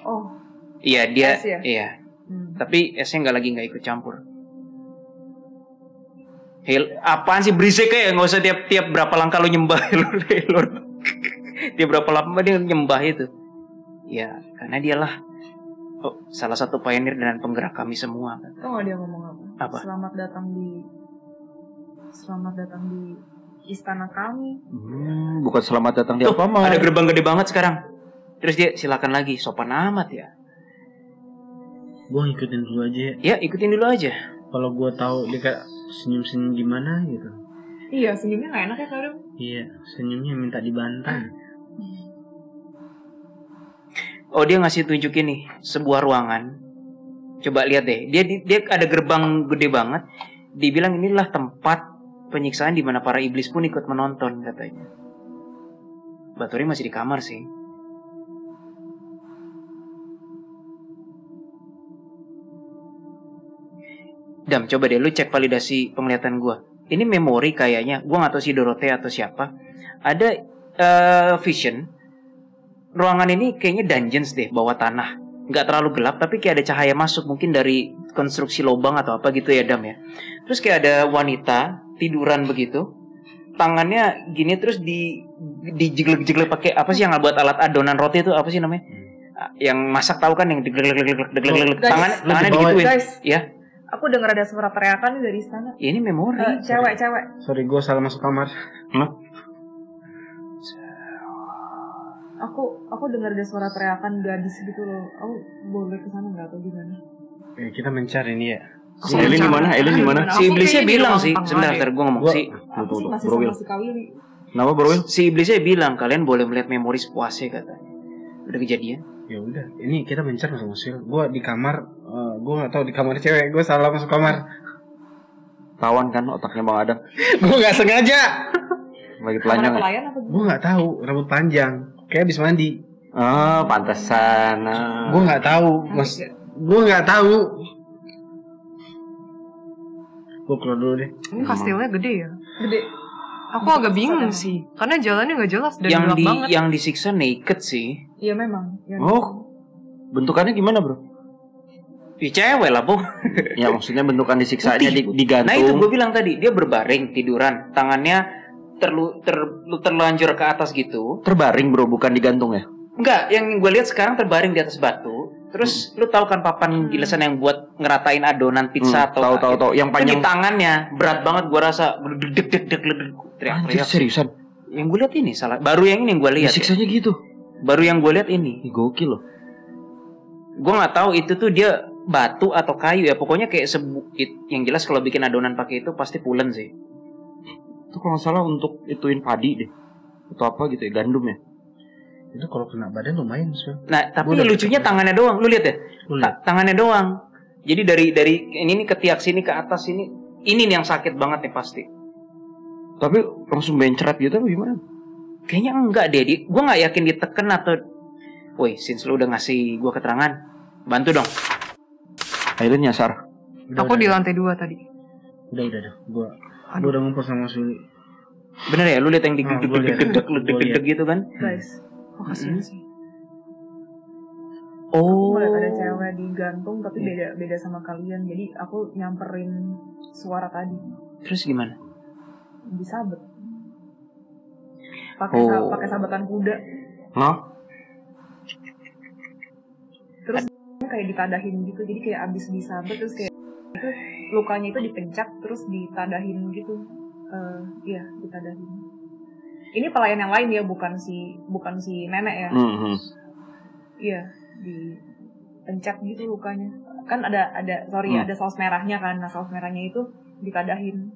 S4: Oh,
S2: Iya, dia
S4: S ya?
S2: iya.
S4: hmm.
S2: Tapi S-nya nggak ikut campur. Hey, apaan sih berisik kayak nggak usah tiap berapa langkah lu nyembah Hey Lord, Hey Lord. Tiap berapa lama dia nyembah itu. Ya, karena dialah salah satu pioneer dan penggerak kami semua.
S4: Tau nggak dia ngomong apa?
S2: Apa?
S4: Selamat datang di istana kami.
S1: Bukan selamat datang di
S2: Tuh,
S1: Alfamart.
S2: ada gerbang gede banget sekarang. Terus dia silakan lagi, sopan amat ya.
S5: Gue ngikutin dulu aja ya.
S2: Ya, ikutin dulu aja.
S5: Kalau gue tahu dia kayak senyum-senyum gimana gitu.
S4: Iya, senyumnya nggak enak ya kadang.
S5: Iya, senyumnya minta dibantai.
S2: Oh, dia ngasih tunjukin nih sebuah ruangan. Coba lihat deh. Dia ada gerbang gede banget. Dibilang inilah tempat penyiksaan di mana para iblis pun ikut menonton katanya. Bathory masih di kamar sih. Dam, coba deh lu cek validasi penglihatan gua. Ini memori kayaknya. Gua nggak tahu si Dorothea atau siapa. Ada vision. Ruangan ini kayaknya dungeons deh, bawah tanah. Nggak terlalu gelap, tapi kayak ada cahaya masuk. Mungkin dari konstruksi lubang atau apa gitu ya, Dam ya. Terus kayak ada wanita tiduran begitu. Tangannya gini terus dijeglek-jeglek pakai apa sih yang buat alat adonan roti itu apa sih namanya? Yang masak tahu kan yang dijeglek-jeglek. Tangannya digituin.
S4: Guys,
S2: Ya.
S4: aku dengar ada suara teriakan dari sana.
S2: Ya, ini memori.
S4: Cewek.
S5: Sorry, gue salah masuk kamar.
S4: Aku dengar ada suara teriakan gadis gitu loh. Aku boleh ke sana nggak atau gimana?
S5: Kita mencari nih ya.
S1: Si Elin di mana? Elin di mana?
S2: Si iblisnya bilang sih,
S3: Gampang
S2: sebentar gue ngomong si
S4: Aku sih masih
S1: Bro Will.
S4: sama si Kawili.
S1: Kenapa Bro Will?
S2: si iblisnya bilang kalian boleh melihat memori sepuasnya katanya. Udah kejadian.
S5: Ya udah, ini kita mencari masuk musil. Gue di kamar, gue nggak tahu di kamar cewek. Gue salah masuk kamar.
S1: Tawan kan otaknya Bang Adam.
S5: Gue nggak sengaja.
S1: Lagi
S4: Kamar
S1: telanjang.
S4: pelayan apa?
S5: Gue nggak tahu, rambut panjang, kayak habis mandi.
S1: Ah, pantesan.
S5: Gue nggak tahu, mas. Gue nggak tahu. Gue keluar dulu deh.
S3: Ini kastilnya gede ya.
S4: Gede.
S3: Aku agak bingung sih, karena jalannya nggak jelas dan gelap banget.
S2: Yang disiksa naked sih.
S4: Iya memang. Ya,
S1: Oh, bentukannya gimana Bro?
S2: Ya cewek lah, Bu.
S1: Ya maksudnya bentukan disiksanya digantung.
S2: Nah, itu gue bilang tadi, dia berbaring tiduran, tangannya terlanjur ke atas gitu.
S1: Terbaring Bro, bukan digantung ya?
S2: Enggak, yang gue lihat sekarang terbaring di atas batu. Terus lu tahu kan papan gilesan yang buat ngeratain adonan pizza atau
S1: tahu. Yang
S2: itu
S1: panjang.
S2: di tangannya berat banget gue rasa. Deg
S1: Anjir,
S2: teriak-teriak.
S1: seriusan.
S2: Yang gue lihat ini salah. Baru yang ini yang gue lihat.
S1: Disiksanya gitu.
S2: Baru yang gue lihat ini.
S1: Ih, gokil loh.
S2: Gue nggak tahu itu tuh dia batu atau kayu ya. Pokoknya kayak yang jelas kalau bikin adonan pakai itu pasti pulen sih.
S1: Itu kalau nggak salah untuk ituin padi deh. Atau apa gitu ya, gandum ya.
S5: Itu kalau kena badan lumayan sih.
S2: Nah, tapi
S5: Gua udah
S2: lucunya tangannya doang. Lu lihat ya?
S5: Lu lihat.
S2: Tangannya doang. Jadi dari ini nih ketiak sini ke atas ini nih yang sakit banget nih pasti.
S1: Tapi langsung bencret gitu apa gimana?
S2: Kayaknya enggak deh. Gue nggak yakin diteken atau. Woi, since lu udah ngasih gue keterangan, bantu dong.
S1: Akhirnya nyasar.
S3: Aku di lantai 2 tadi.
S5: Udah. Gue udah ngumpul sama Suli.
S2: Bener ya? Lu lihat yang
S5: Gua lihat.
S2: deg-deg gitu kan?
S4: guys.
S3: Oh, kasihan sih.
S2: Oh.
S4: Aku lihat ada cewek digantung tapi beda sama kalian. Jadi aku nyamperin suara tadi.
S2: Terus gimana?
S4: Disabet. Pakai pakai sabetan kuda.
S1: Hah?
S4: Terus kayak ditadahin gitu. Jadi kayak abis disabet terus kayak itu lukanya itu dipencak terus ditadahin gitu. Iya, ditadahin. Ini pelayan yang lain ya, bukan si nenek ya. Iya, dipencak gitu lukanya. kan ada ada saus merahnya kan. Nah, saus merahnya itu ditadahin.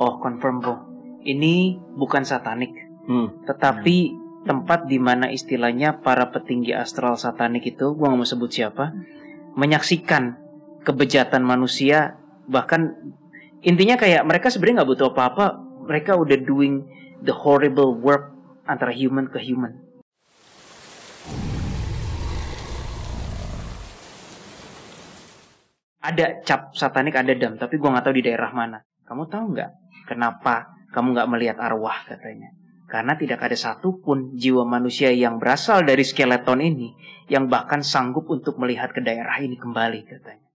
S2: Oh, confirm bro. Ini bukan satanik, tetapi tempat di mana istilahnya para petinggi astral satanik itu, gua nggak mau sebut siapa, menyaksikan kebejatan manusia. Bahkan intinya kayak mereka sebenarnya nggak butuh apa-apa, mereka udah doing the horrible work antara human ke human. Ada cap satanik, ada dam, tapi gua nggak tahu di daerah mana. Kamu tahu nggak kenapa kamu nggak melihat arwah katanya? Karena tidak ada satupun jiwa manusia yang berasal dari skeleton ini yang bahkan sanggup untuk melihat ke daerah ini kembali katanya.